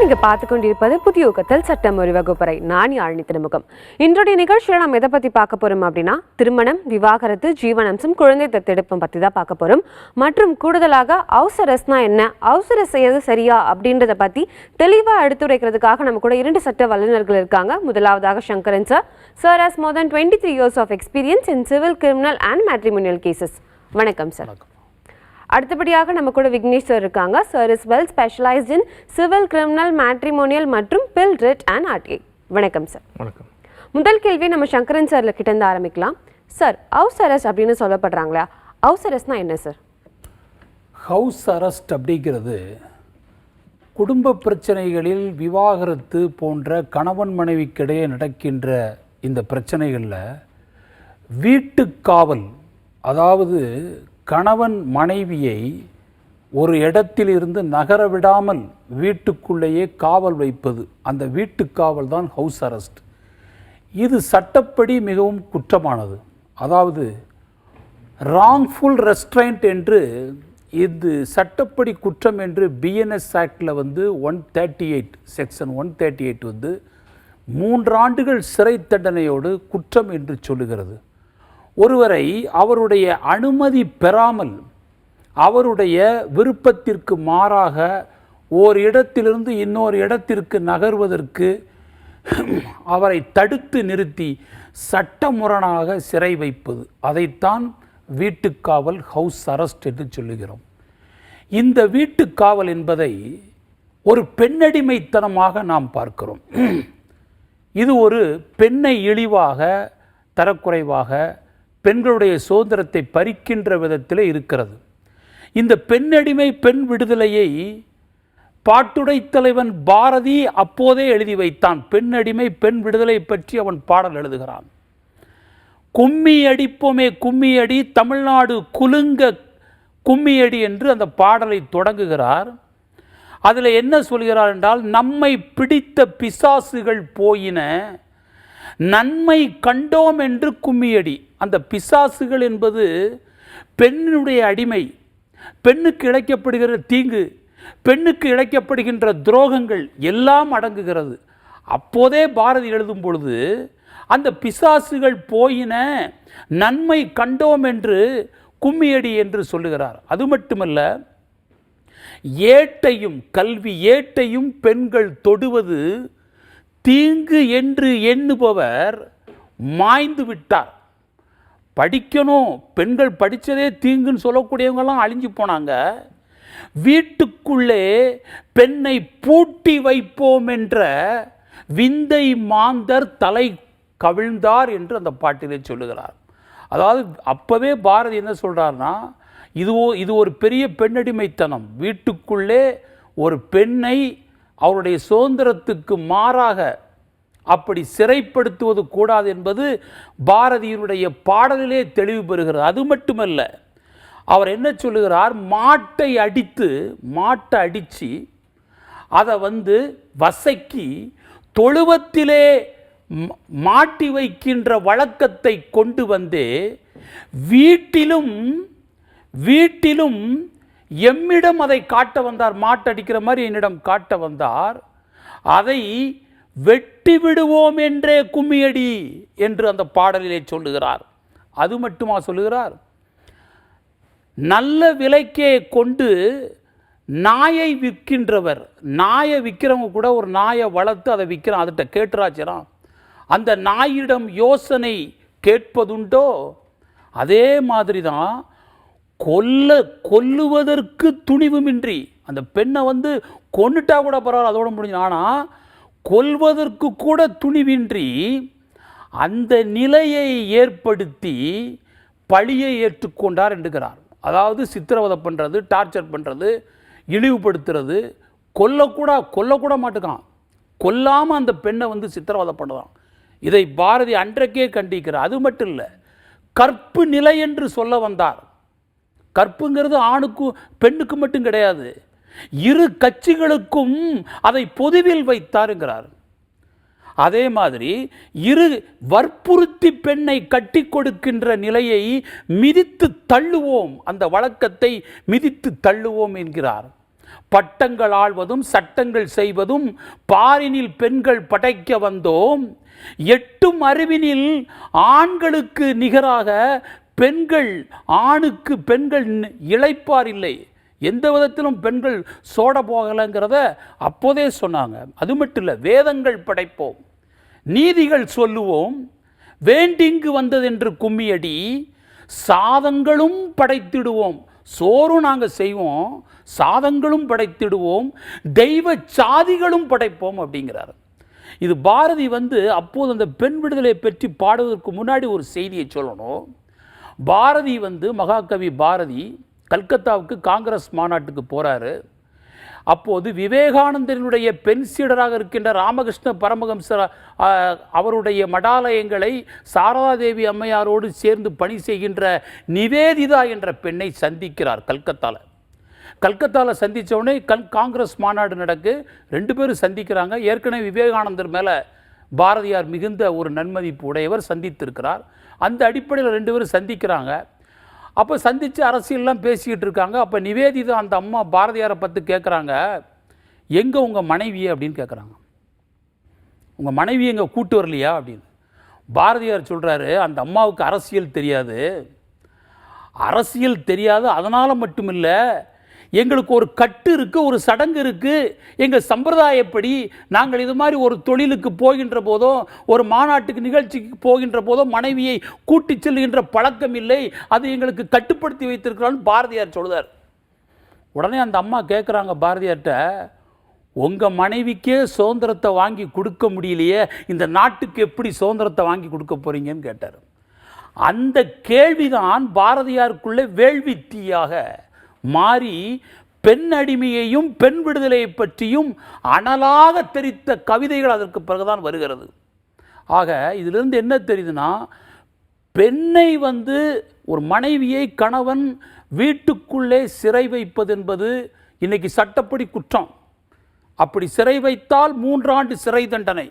நீங்க பார்த்து கொண்டிருப்பது புதிய யுகத்தில் சட்டம் ஒரு வகுப்பறை. நான் யாழினி திருமுகம். இன்றைய நிகழ்ச்சியில் நம்ம எதை பத்தி பார்க்க போறோம் அப்படின்னா, திருமணம், விவாகரத்து, ஜீவனாம்சம், குழந்தை தத்தெடுப்பம் பத்தி தான் பார்க்க போறோம். மற்றும் கூடுதலாக ஹவுஸ் அரெஸ்ட்னா என்ன, ஹவுஸ் அரெஸ்ட் செய்யறது சரியா அப்படின்றத பத்தி தெளிவா எடுத்துரைக்கிறதுக்காக நம்ம கூட 2 சட்ட வல்லுநர்கள் இருக்காங்க. முதலாவதாக Sankaran sir. Sir has more than 23 years of experience in civil, criminal and matrimonial cases. வணக்கம் சார். அடுத்தபடியாக நம்ம கூட விக்னேஷ் சார் இருக்காங்க. Sir is well specialised in civil, criminal, matrimonial மற்றும் பில், ரிட் அண்ட் ஆர்டிஐ. வணக்கம் சார். வணக்கம். முதல் கேள்வி நம்ம சங்கரன் சார்ல கிட்ட இருந்து ஆரம்பிக்கலாம். சார், ஹவுஸ் அரெஸ்ட் அப்படின்னு சொல்லப்படுறாங்களா, ஹவுஸ் அரெஸ்ட்னா என்ன சார்? ஹவுஸ் அரெஸ்ட் அப்படிங்கிறது குடும்ப பிரச்சனைகளில் விவாகரத்து போன்ற கணவன் மனைவிக்கிடையே நடக்கின்ற இந்த பிரச்சனைகளில் வீட்டுக்காவல், அதாவது கணவன் மனைவியை ஒரு இடத்திலிருந்து நகர விடாமல் வீட்டுக்குள்ளேயே காவல் வைப்பது, அந்த வீட்டுக்காவல் தான் ஹவுஸ் அரெஸ்ட். இது சட்டப்படி மிகவும் குற்றமானது. அதாவது ராங்ஃபுல் ரெஸ்ட்ரைண்ட் என்று இது சட்டப்படி குற்றம் என்று பிஎன்எஸ் ஆக்டில் 138 செக்ஷன் 138 3 ஆண்டுகள் சிறை தண்டனையோடு குற்றம் என்று சொல்லுகிறது. ஒருவரை அவருடைய அனுமதி பெறாமல் அவருடைய விருப்பத்திற்கு மாறாக ஓர் இடத்திலிருந்து இன்னொரு இடத்திற்கு நகர்வதற்கு அவரை தடுத்து நிறுத்தி சட்டமுரணாக சிறை வைப்பது, அதைத்தான் வீட்டுக்காவல், ஹவுஸ் அரெஸ்ட் என்று சொல்லுகிறோம். இந்த வீட்டுக்காவல் என்பதை ஒரு பெண்ணடிமைத்தனமாக நாம் பார்க்கிறோம். இது ஒரு பெண்ணை இழிவாக, தரக்குறைவாக, பெண்களுடைய சுதந்திரத்தை பறிக்கின்ற விதத்தில் இருக்கிறது. இந்த பெண்ணடிமை, பெண் விடுதலையை பாட்டுடை தலைவன் பாரதி அப்போதே எழுதி வைத்தான். பெண்ணடிமை, பெண் விடுதலை பற்றி அவன் பாடல் எழுதுகிறான். கும்மி அடிப்போமே கும்மியடி, தமிழ்நாடு குலுங்க கும்மியடி என்று அந்த பாடலை தொடங்குகிறார். அதில் என்ன சொல்கிறார் என்றால், நம்மை பிடித்த பிசாசுகள் போயின, நன்மை கண்டோம் என்று கும்மியடி. அந்த பிசாசுகள் என்பது பெண்ணுடைய அடிமை, பெண்ணுக்கு இழைக்கப்படுகிற தீங்கு, பெண்ணுக்கு இழைக்கப்படுகின்ற துரோகங்கள் எல்லாம் அடங்குகிறது. அப்போதே பாரதி எழுதும் பொழுது அந்த பிசாசுகள் போயின, நன்மை கண்டோம் என்று கும்மியடி என்று சொல்லுகிறார். அது மட்டுமல்ல, ஏட்டையும் கல்வி ஏட்டையும் பெண்கள் தொடுவது தீங்கு என்று எண்ணுபவர் மாய்ந்து விட்டார். படிக்கணும், பெண்கள் படித்ததே தீங்குன்னு சொல்லக்கூடியவங்கெல்லாம் அழிஞ்சு போனாங்க. வீட்டுக்குள்ளே பெண்ணை பூட்டி வைப்போம் என்ற விந்தை மாந்தர் தலை கவிழ்ந்தார் என்று அந்த பாட்டிலே சொல்லுகிறார். அதாவது அப்போவே பாரதி என்ன சொல்கிறார்னா, இது ஒரு பெரிய பெண்ணடிமைத்தனம். வீட்டுக்குள்ளே ஒரு பெண்ணை அவருடைய சுதந்திரத்துக்கு மாறாக அப்படி சிறைப்படுத்துவது கூடாது என்பது பாரதியினுடைய பாடலிலே தெளிவு பெறுகிறது. அது மட்டுமல்ல, அவர் என்ன சொல்லுகிறார், மாட்டை அடித்து அதை வசக்கி தொழுவத்திலே மாட்டி வைக்கின்ற வழக்கத்தை கொண்டு வீட்டிலும் எம்மிடம் அதை காட்ட வந்தார். மாட்டடிக்கிற மாதிரி என்னிடம் காட்ட வந்தார். அதை வெட்டி விடுவோம் என்றே கும்மியடி என்று அந்த பாடலிலே சொல்லுகிறார். அது மட்டுமா சொல்லுகிறார், நல்ல விலைக்கே கொண்டு நாயை விற்கின்றவர், நாயை விற்கிறவங்க கூட ஒரு நாயை வளர்த்து அதை விற்கிறான், அதுகிட்ட கேட்டுராச்சிரான், அந்த நாயிடம் யோசனை கேட்பதுண்டோ? அதே மாதிரி தான் கொல்லுவதற்கு துணிவுமின்றி அந்த பெண்ணை கொன்னுட்டா கூட பரவாயில்ல, அதோட முடிஞ்சு. ஆனால் கொல்வதற்கு கூட துணிவின்றி அந்த நிலையை ஏற்படுத்தி பழியை ஏற்றுக்கொண்டார் என்கிறார். அதாவது சித்திரவதை பண்ணுறது, டார்ச்சர் பண்ணுறது, இழிவுபடுத்துறது, கொல்லக்கூட மாட்டுக்கான், கொல்லாமல் அந்த பெண்ணை சித்திரவதை பண்ணுறான். இதை பாரதி அன்றைக்கே கண்டிக்கிறார். அது மட்டும் இல்லை, கற்பு நிலை என்று சொல்ல வந்தார். கற்புங்கிறது ஆணுக்கும் பெண்ணுக்கு மட்டும் கிடையாது, இரு கட்சிகளுக்கும் அதை பொதுவில் வைத்தாருங்கிறார். அதே மாதிரி வற்புறுத்தி பெண்ணை கட்டி கொடுக்கின்ற நிலையை மிதித்து தள்ளுவோம், அந்த வழக்கத்தை மிதித்து தள்ளுவோம் என்கிறார். பட்டங்கள் ஆள்வதும் சட்டங்கள் செய்வதும் பாரினில் பெண்கள் படைக்க வந்தோம், எட்டும் அறிவினில் ஆண்களுக்கு நிகராக பெண்கள் ஆணுக்கு பெண்கள் இளைப்பார் இல்லை, எந்த விதத்திலும் பெண்கள் சோட போகலைங்கிறத அப்போதே சொன்னாங்க. அது மட்டும் இல்லை, வேதங்கள் படைப்போம், நீதிகள் சொல்லுவோம், வேண்டிங்கு வந்ததென்று கும்மியடி, சாதங்களும் படைத்திடுவோம், சோறும் நாங்கள் செய்வோம், சாதங்களும் படைத்திடுவோம், தெய்வ சாதிகளும் படைப்போம் அப்படிங்கிறார். இது பாரதி அப்போது அந்த பெண் விடுதலை பற்றி பாடுவதற்கு முன்னாடி ஒரு செய்தியை சொல்லணும். பாரதி மகாகவி பாரதி கல்கத்தாவுக்கு காங்கிரஸ் மாநாட்டுக்கு போகிறாரு. அப்போது விவேகானந்தனுடைய பெண் சீடராக இருக்கின்ற ராமகிருஷ்ண பரமஹம்சர் அவருடைய மடாலயங்களை சாரதாதேவி அம்மையாரோடு சேர்ந்து பணி செய்கின்ற நிவேதிதா என்ற பெண்ணை சந்திக்கிறார் கல்கத்தாவில் சந்தித்த உடனே காங்கிரஸ் மாநாடு நடக்கு, 2 பேரும் சந்திக்கிறாங்க. ஏற்கனவே விவேகானந்தர் மேலே பாரதியார் மிகுந்த ஒரு நன்மதிப்பு உடையவர், சந்தித்திருக்கிறார். அந்த அடிப்படையில் 2 பேரும் சந்திக்கிறாங்க. அப்போ சந்தித்து அரசியல்லாம் பேசிக்கிட்டு இருக்காங்க. அப்போ நிவேதிதா அந்த அம்மா பாரதியாரை பற்றி கேட்குறாங்க, எங்கே உங்கள் மனைவி அப்படின்னு கேட்குறாங்க. உங்கள் மனைவி எங்கே கூட்டு வரலையா அப்படின்னு. பாரதியார் சொல்கிறாரு, அந்த அம்மாவுக்கு அரசியல் தெரியாது, அதனால் மட்டுமில்லை, எங்களுக்கு ஒரு கட்டு இருக்குது, ஒரு சடங்கு இருக்குது. எங்கள் சம்பிரதாயப்படி நாங்கள் இது மாதிரி ஒரு தொழிலுக்கு போகின்ற போதோ, ஒரு மாநாட்டுக்கு நிகழ்ச்சிக்கு போகின்ற போதோ மனைவியை கூட்டி செல்கின்ற பழக்கம் இல்லை, அது எங்களுக்கு கட்டுப்படுத்தி வைத்திருக்கிறான்னு பாரதியார் சொல்கிறார். உடனே அந்த அம்மா கேட்குறாங்க பாரதியார்கிட்ட, உங்கள் மனைவிக்கே சுதந்திரத்தை வாங்கி கொடுக்க முடியலையே, இந்த நாட்டுக்கு எப்படி சுதந்திரத்தை வாங்கி கொடுக்க போகிறீங்கன்னு கேட்டார். அந்த கேள்விதான் பாரதியாருக்குள்ளே வேள்வித்தீயாக மாறி பெண் அடிமையையும் பெண் விடுதலையை பற்றியும் அனலாக தெரித்த கவிதைகள் அதற்கு பிறகுதான் வருகிறது. ஆக இதிலிருந்து என்ன தெரியுதுன்னா, பெண்ணை ஒரு மனைவியை கணவன் வீட்டுக்குள்ளே சிறை வைப்பது என்பது இன்னைக்கு சட்டப்படி குற்றம். அப்படி சிறை வைத்தால் 3 ஆண்டு சிறை தண்டனை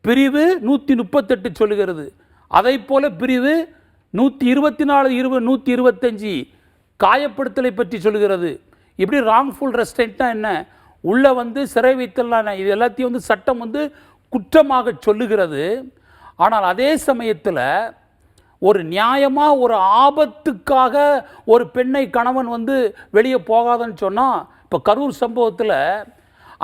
பிரிவு 138 சொல்லுகிறது. அதை போல பிரிவு 124, 125 காயப்படுத்தலை பற்றி சொல்லுகிறது. இப்படி ராங்ஃபுல் ரெஸ்ட்ரெயின்ட்னா என்ன, உள்ள சிறை வைத்தலாம், இது எல்லாத்தையும் சட்டம் குற்றமாக சொல்லுகிறது. ஆனால் அதே சமயத்தில் ஒரு நியாயமாக ஒரு ஆபத்துக்காக ஒரு பெண்ணை கணவன் வெளியே போகாதன்னு சொன்னால், இப்போ கரூர் சம்பவத்தில்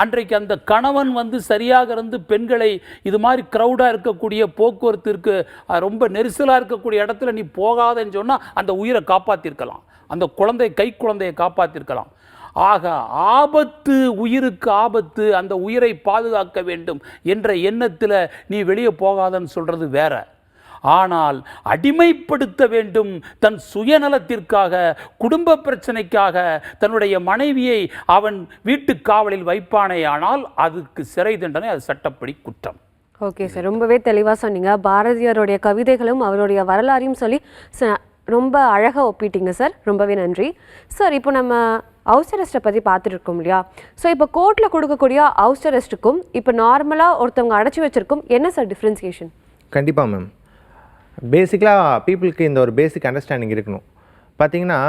அன்றைக்கு அந்த கணவன் சரியாக இருந்து பெண்களை இது மாதிரி க்ரௌடாக இருக்கக்கூடிய போக்குவரத்திற்கு ரொம்ப நெரிசலாக இருக்கக்கூடிய இடத்துல நீ போகாதன்னு சொன்னால் அந்த உயிரை காப்பாற்றிருக்கலாம், அந்த கை குழந்தையை காப்பாற்றிருக்கலாம். ஆக ஆபத்து, உயிருக்கு ஆபத்து, அந்த உயிரை பாதுகாக்க வேண்டும் என்ற எண்ணத்தில் நீ வெளியே போகாதன்னு சொல்கிறது வேற. ஆனால் அடிமைப்படுத்த வேண்டும் தன் சுயநலத்திற்காக, குடும்ப பிரச்சனைக்காக தன்னுடைய மனைவியை அவன் வீட்டு காவலில் வைப்பானே, ஆனால் அதுக்கு சிறை தண்டனை, அது சட்டப்படி குற்றம். ஓகே சார், ரொம்பவே தெளிவாக சொன்னீங்க. பாரதியாருடைய கவிதைகளும் அவருடைய வரலாறையும் சொல்லி ரொம்ப அழகாக ஒப்பிட்டீங்க சார், ரொம்பவே நன்றி சார். இப்போ நம்ம ஹவுஸ் அரெஸ்ட்டை பற்றி பார்த்துட்டு இருக்கோம் இல்லையா? ஸோ இப்போ கோர்ட்டில் கொடுக்கக்கூடிய ஹவுஸ் அரெஸ்ட்டுக்கும் இப்போ நார்மலாக ஒருத்தவங்க அடைச்சி வச்சிருக்கும் என்ன சார் டிஃப்ரென்சியேஷன்? கண்டிப்பாக மேம், பேசிக்கலாக பீப்புளுக்கு இந்த ஒரு பேசிக் அண்டர்ஸ்டாண்டிங் இருக்கணும். பார்த்திங்கன்னா,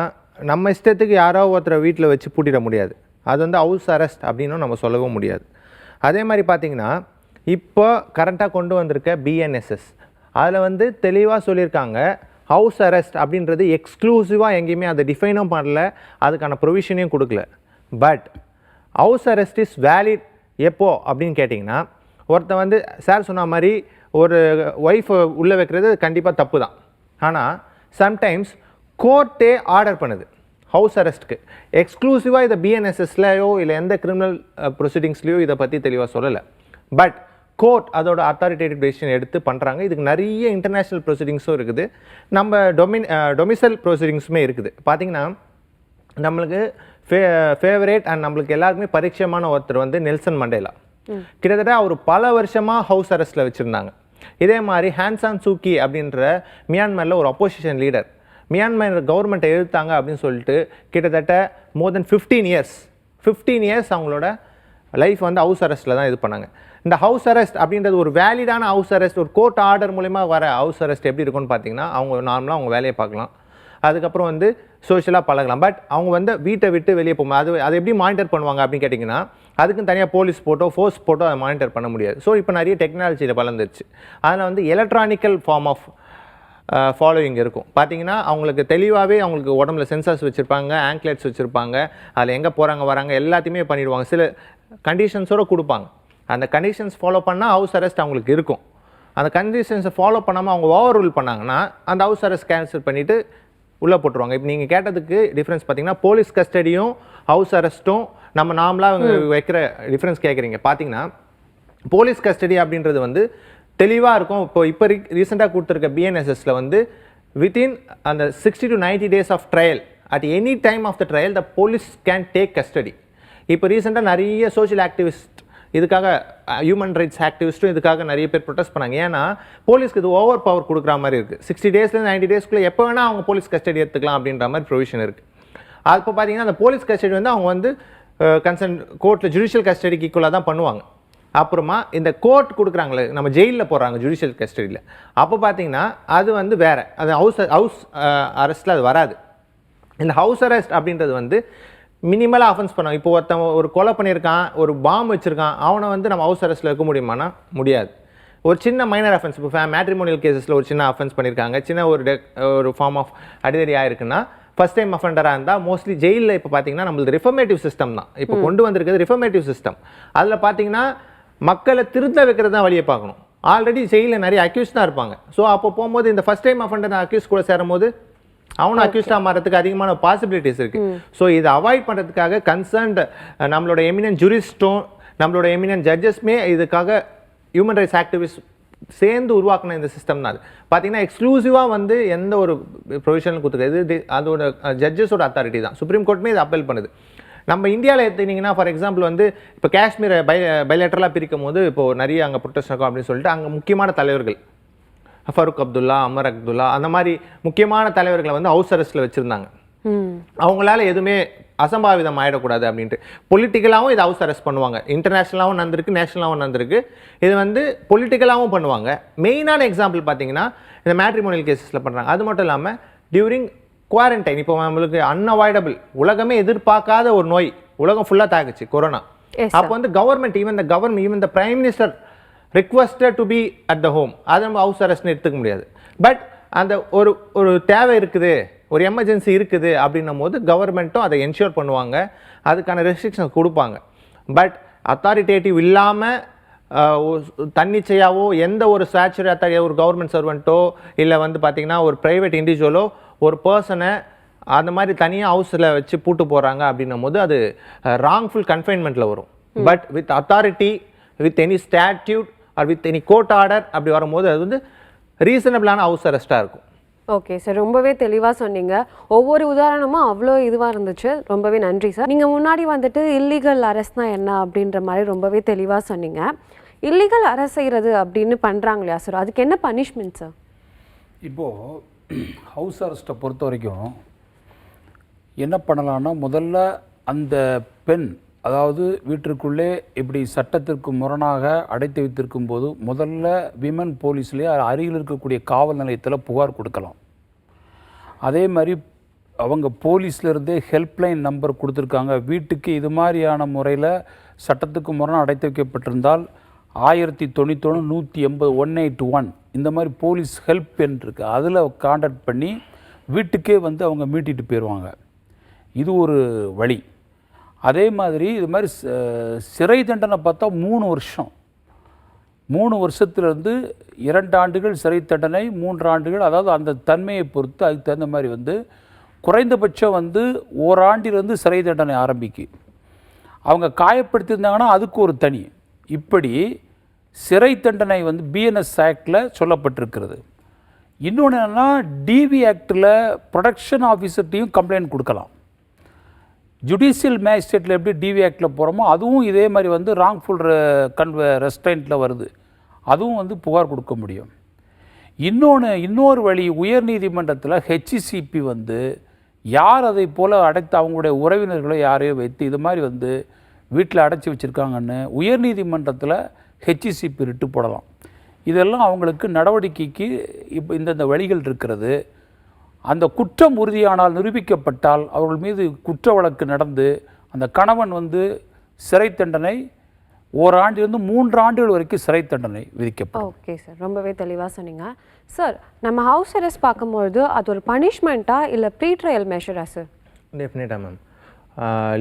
நம்ம இஷ்டத்துக்கு யாரோ ஒருத்தரை வீட்டில் வச்சு பூட்டிட முடியாது. அது ஹவுஸ் அரெஸ்ட் அப்படின்னும் நம்ம சொல்லவும் முடியாது. அதே மாதிரி பார்த்திங்கன்னா, இப்போ கரண்ட்டாக கொண்டு வந்திருக்க பிஎன்எஸ்எஸ் அதில் தெளிவாக சொல்லியிருக்காங்க, ஹவுஸ் அரெஸ்ட் அப்படின்றது எக்ஸ்க்ளூசிவாக எங்கேயுமே அதை டிஃபைனும் பண்ணல, அதுக்கான ப்ரொவிஷனையும் கொடுக்கல. But house arrest is valid எப்போ அப்படின்னு கேட்டிங்கன்னா, ஒருத்தன் சார் சொன்ன மாதிரி ஒரு ஒய்ஃப் உள்ளே வைக்கிறது கண்டிப்பாக தப்பு தான். ஆனால் சம்டைம்ஸ் கோர்ட்டே ஆர்டர் பண்ணுது ஹவுஸ் அரெஸ்ட்டுக்கு. எக்ஸ்க்ளூசிவாக இதை பிஎன்எஸ்எஸ்லையோ இல்லை எந்த கிரிமினல் ப்ரொசீடிங்ஸ்லையோ இதை பற்றி தெளிவாக சொல்லலை. பட் கோர்ட் அதோட அத்தாரிட்டேட்டிவ் டெசிஷன் எடுத்து பண்ணுறாங்க. இதுக்கு நிறைய இன்டர்நேஷ்னல் ப்ரொசீடிங்ஸும் இருக்குது, நம்ம டொமிசைல் ப்ரொசீடிங்ஸுமே இருக்குது. பார்த்திங்கன்னா, நம்மளுக்கு ஃபேவரேட் அண்ட் நம்மளுக்கு எல்லாருக்குமே பரிச்சயமான ஒருத்தர் நெல்சன் மண்டேலா. கிட்டத்தட்ட அவர் பல வருஷமாக ஹவுஸ் அரெஸ்ட்டில் வச்சுருந்தாங்க. இதே மாதிரி ஹான்சான் சூக்கி அப்படின்ற மியான்மரில் ஒரு அப்போசிஷன் லீடர், மியான்மர் கவர்மெண்ட்டை எதிர்த்தாங்க அப்படின்னு சொல்லிட்டு கிட்டத்தட்ட மோர் தென் 15 இயர்ஸ் அவங்களோட லைஃப் ஹவுஸ் அரெஸ்ட்டில் தான் இது பண்ணாங்க. இந்த ஹவுஸ் அரெஸ்ட் அப்படின்றது ஒரு வேலிடான ஹவுஸ் அரெஸ்ட், ஒரு கோர்ட் ஆர்டர் மூலமா வர ஹவுஸ் அரெஸ்ட் எப்படி இருக்கும்னு பார்த்தீங்கன்னா, அவங்க நார்மலாக அவங்க வேலையை பார்க்கலாம். அதுக்கப்புறம் வந்து சோஷியலாக பழகலாம். பட் அவங்க வந்து வீட்டை விட்டு வெளியே போகும். அதை எப்படி மானிட்டர் பண்ணுவாங்க அப்படின்னு கேட்டிங்கன்னா, அதுக்கும் தனியாக போலீஸ் போட்டோ ஃபோர்ஸ் போட்டோ அதை மானிட்டர் பண்ண முடியாது. ஸோ இப்போ நிறைய டெக்னாலஜியில் வளர்ந்துருச்சு. அதில் வந்து எலக்ட்ரானிக்கல் ஃபார்ம் ஆஃப் ஃபாலோயிங் இருக்கும். பார்த்தீங்கன்னா அவங்களுக்கு தெளிவாகவே அவங்களுக்கு உடம்புல சென்சார்ஸ் வச்சுருப்பாங்க, ஆங்க்லெட்ஸ் வச்சுருப்பாங்க, அதில் எங்கே போகிறாங்க வராங்க எல்லாத்தையுமே பண்ணிடுவாங்க. சில கண்டிஷன்ஸோடு கொடுப்பாங்க. அந்த கண்டிஷன்ஸ் ஃபாலோ பண்ணால் ஹவுஸ் அரெஸ்ட் அவங்களுக்கு இருக்கும். அந்த கண்டிஷன்ஸை ஃபாலோ பண்ணாமல் அவங்க ஓவர் ரூல் பண்ணாங்கன்னா அந்த ஹவுஸ் அரெஸ்ட் கேன்சல் பண்ணிவிட்டு உள்ளே போட்டுருவாங்க. இப்போ நீங்கள் கேட்டதுக்கு டிஃப்ரென்ஸ் பார்த்தீங்கன்னா போலீஸ் கஸ்டடியும் ஹவுஸ் அரெஸ்ட்டும் நம்ம நார்மலாக வைக்கிற டிஃப்ரென்ஸ் கேட்குறீங்க. பார்த்தீங்கன்னா போலீஸ் கஸ்டடி அப்படின்றது வந்து தெளிவாக இருக்கும். இப்போ ரீசெண்டாக கொடுத்துருக்க பிஎன்எஸ்எஸில் வந்து வித்தின் அந்த 60 to 90 days of trial at any time of the trial the police can take custody. இப்போ ரீசெண்டாக நிறைய சோஷியல் ஆக்டிவிஸ்ட் இதுக்காக ஹியூமன் ரைட்ஸ் ஆக்டிவிஸ்ட்டும் இதுக்காக நிறைய பேர் ப்ரொடெஸ்ட் பண்ணாங்க. ஏன்னா போலீஸ்க்கு இது ஓவர் பவர் கொடுக்குற மாதிரி இருக்குது. 60 daysலேருந்து 90 daysக்குள்ளே எப்போ வேணால் அவங்க போலீஸ் கஸ்டடி எடுத்துக்கலாம் அப்படின்ற மாதிரி ப்ரொவிஷன் இருக்குது. அப்போ பார்த்தீங்கன்னா அந்த போலீஸ் கஸ்டடி வந்து அவங்க வந்து கன்சர்ன் கோர்ட்டில் ஜுடிஷியல் கஸ்டடிக்கு ஈக்குவலாக தான் பண்ணுவாங்க. அப்புறமா இந்த கோர்ட் கொடுக்குறாங்களே, நம்ம ஜெயிலில் போடுறாங்க ஜுடிஷியல் கஸ்டடியில், அப்போ பார்த்தீங்கன்னா அது வந்து வேறு, அது ஹவுஸ் அரெஸ்ட்டில் அது வராது. இந்த ஹவுஸ் அரெஸ்ட் அப்படின்றது வந்து மினிமலாக அஃபென்ஸ் பண்ணுவாங்க. இப்போ ஒருத்தன் ஒரு கொலை பண்ணியிருக்கான், ஒரு பாம்பு வச்சுருக்கான், அவனை வந்து நம்ம ஹவுஸ் அரெஸ்ட்டில் வைக்க முடியுமானா முடியாது. ஒரு சின்ன மைனர் அஃபென்ஸ், இப்போ மேட்ரிமோனியல் கேசஸில் ஒரு சின்ன அஃபென்ஸ் பண்ணியிருக்காங்க, சின்ன ஒரு ஃபார்ம் ஆஃப் அடிதடி ஆயிருக்குன்னா ஃபஸ்ட் டைம் அஃபெண்டராக இருந்தால் மோஸ்ட்லி ஜெயிலில் இப்போ பார்த்தீங்கன்னா நம்மளுக்கு ரிஃபர்மேட்டிவ் சிஸ்டம் தான் இப்போ கொண்டு வந்திருக்கிறது. ரிஃபர்மேட்டிவ் சிஸ்டம் அதில் பார்த்தீங்கன்னா மக்களை திருத்த வைக்கிறது தான் வழியை பார்க்கணும். ஆல்ரெடி ஜெயிலில் நிறைய அக்யூஸ் தான் இருப்பாங்க. ஸோ அப்போ போகும்போது இந்த ஃபஸ்ட் டைம் அஃபெண்டர் அக்யூஸ் கூட சேரும்போது அவனும் அக்யூஸ்டாக மாறதுக்கு அதிகமான பாசிபிலிட்டிஸ் இருக்குது. ஸோ இதை அவாய்ட் பண்ணுறதுக்காக கன்சர்ன்ட் நம்மளோட எமினன்ட் ஜூரிஸ்டும் நம்மளோட எமினன்ட் ஜட்ஜஸ்மே இதுக்காக ஹியூமன் ரைட்ஸ் ஆக்டிவிஸ்ட் சேர்ந்து உருவாக்கின இந்த சிஸ்டம் தான். அது பார்த்தீங்கன்னா எக்ஸ்க்ளூசிவாக வந்து எந்த ஒரு ப்ரொவிஷனும் கொடுத்துருக்காது. அதோட ஜட்ஜஸோட அத்தாரிட்டி தான். சுப்ரீம் கோர்ட்டுமே இது அப்பீல் பண்ணுது. நம்ம இந்தியாவில் எடுத்துக்கிட்டிங்கன்னா ஃபார் எக்ஸாம்பிள் வந்து இப்போ காஷ்மீரை பைலேட்டரலாக பிரிக்கும் போது இப்போது நிறைய அங்கே ப்ரொட்டஸ்ட் இருக்கும் அப்படின்னு சொல்லிட்டு அங்கே முக்கியமான தலைவர்கள் ஃபருக் அப்துல்லா, அமர் அப்துல்லா, அந்த மாதிரி முக்கியமான தலைவர்களை வந்து ஹவுஸ் அரெஸ்ட்டில் வச்சுருந்தாங்க. அவங்களால எதுவுமே அசம்பாவிதம் ஆகிடக்கூடாது அப்படின்ட்டு பொலிட்டிக்கலாகவும் இதை ஹவுஸ் அரெஸ்ட் பண்ணுவாங்க. இன்டர்நேஷ்னலாகவும் நடந்திருக்கு, நேஷனலாகவும் நடந்திருக்கு. இது வந்து பொலிட்டிக்கலாகவும் பண்ணுவாங்க. மெயினான எக்ஸாம்பிள் பார்த்தீங்கன்னா இந்த மேட்ரிமோனியல் கேசஸில் பண்ணுறாங்க. அது மட்டும் இல்லாமல் டியூரிங் குவாரண்டைன், இப்போ நம்மளுக்கு அன்அவாய்டபிள், உலகமே எதிர்பார்க்காத ஒரு நோய் உலகம் ஃபுல்லாக தாக்குச்சு, கொரோனா. அப்போ வந்து government even the prime minister requested to be at the home. அது நம்ம ஹவுஸ் அரெஸ்ட்னு எடுத்துக்க முடியாது. பட் அந்த ஒரு தேவை இருக்குது, ஒரு எமர்ஜென்சி இருக்குது அப்படின்னும் போது கவர்மெண்ட்டும் அதை என்ஷூர் பண்ணுவாங்க, அதுக்கான ரெஸ்ட்ரிக்ஷன் கொடுப்பாங்க. பட் அத்தாரிட்டேட்டிவ் இல்லாமல் தன்னிச்சையாவோ எந்த ஒரு ஸ்டாச்சுரி அத்தாரியாக ஒரு கவர்மெண்ட் சர்வெண்ட்டோ இல்லை வந்து பார்த்திங்கன்னா ஒரு ப்ரைவேட் இண்டிவிஜுவலோ ஒரு பர்சனை அந்த மாதிரி தனியாக ஹவுஸில் வச்சு பூட்டு போகிறாங்க அப்படின்னும் போது அது ராங்ஃபுல் கன்ஃபைன்மெண்ட்டில் வரும். But with authority, with any statute or with any court order அப்படி வரும்போது அது வந்து ரீசனபிளான ஹவுஸ் அரெஸ்ட்டாக இருக்கும். ஓகே சார், ரொம்பவே தெளிவாக சொன்னீங்க. ஒவ்வொரு உதாரணமும் அவ்வளோ இதுவாக இருந்துச்சு. ரொம்பவே நன்றி சார். நீங்கள் முன்னாடி வந்துட்டு இல்லீகல் அரெஸ்ட்னா என்ன அப்படின்ற மாதிரி ரொம்பவே தெளிவாக சொன்னீங்க. இல்லீகல் அரெஸ்ட் செய்கிறது அப்படின்னு பண்ணுறாங்க இல்லையா சார், அதுக்கு என்ன பனிஷ்மெண்ட் சார்? இப்போது ஹவுஸ் அரெஸ்ட்டை பொறுத்த வரைக்கும் என்ன பண்ணலான்னா, முதல்ல அந்த பெண், அதாவது வீட்டிற்குள்ளே இப்படி சட்டத்திற்கு முரணாக அடைத்து வைத்திருக்கும் போது முதல்ல விமன் போலீஸ்லேயே அருகில் இருக்கக்கூடிய காவல் நிலையத்தில் புகார் கொடுக்கலாம். அதே மாதிரி அவங்க போலீஸ்லேருந்தே ஹெல்ப்லைன் நம்பர் கொடுத்துருக்காங்க. வீட்டுக்கு இது மாதிரியான முறையில் சட்டத்துக்கு முரணாக அடைத்து வைக்கப்பட்டிருந்தால் 1091 180 181 இந்த மாதிரி போலீஸ் ஹெல்ப் எண் இருக்குது, அதில் கான்டாக்ட் பண்ணி வீட்டுக்கே வந்து அவங்க மீட்டிட்டு போயிடுவாங்க. இது ஒரு வழி. அதே மாதிரி இது மாதிரி சிறை தண்டனை பார்த்தா 3 வருஷம், 3 வருஷத்துலேருந்து 2 ஆண்டுகள் சிறை தண்டனை, 3 ஆண்டுகள், அதாவது அந்த தன்மையை பொறுத்து அதுக்கு தகுந்த மாதிரி வந்து குறைந்தபட்சம் வந்து ஓராண்டிலிருந்து சிறை தண்டனை ஆரம்பிக்கு. அவங்க காயப்படுத்தியிருந்தாங்கன்னா அதுக்கு ஒரு தனி. இப்படி சிறை தண்டனை வந்து பிஎன்எஸ் ஆக்டில் சொல்லப்பட்டிருக்கிறது. இன்னொன்று என்னென்னா, டிவி ஆக்டில் ப்ரொடக்ஷன் ஆஃபீஸர்ட்டையும் கம்ப்ளைண்ட் கொடுக்கலாம். ஜுடிஷியல் மேஜிஸ்ட்ரேட்டில் எப்படி டிவி ஆக்டில் போகிறோமோ அதுவும் இதே மாதிரி வந்து ராங்ஃபுல் ரெஸ்ட்ரைண்ட்டில் வருது, அதுவும் வந்து புகார் கொடுக்க முடியும். இன்னொரு வழி, உயர் நீதிமன்றத்தில் ஹெச்சிசிபி வந்து யார் அதை போல் அடைத்து அவங்களுடைய உறவினர்களை யாரையோ வைத்து இது மாதிரி வந்து வீட்டில் அடைச்சி வச்சுருக்காங்கன்னு உயர் நீதிமன்றத்தில் ஹெச்சிசிபி ரிட்டு போடலாம். இதெல்லாம் அவங்களுக்கு நடவடிக்கைக்கு இப்போ இந்தந்த வழிகள் இருக்கிறது. அந்த குற்றம் உறுதியானால் நிரூபிக்கப்பட்டால் அவர்கள் மீது குற்ற வழக்கு நடந்து அந்த கணவன் வந்து சிறை தண்டனை ஓராண்டிலிருந்து 3 ஆண்டுகள் வரைக்கும் சிறை தண்டனை விதிக்கப்படும். ஓகே சார், ரொம்பவே தெளிவாக சொன்னீங்க. சார், நம்ம ஹவுஸ் அரெஸ்ட் பார்க்கும்பொழுது அது ஒரு பனிஷ்மெண்ட்டா இல்லை ப்ரீ ட்ரையல் மெஷரா சார்? டெஃபினட்டாக மேம்.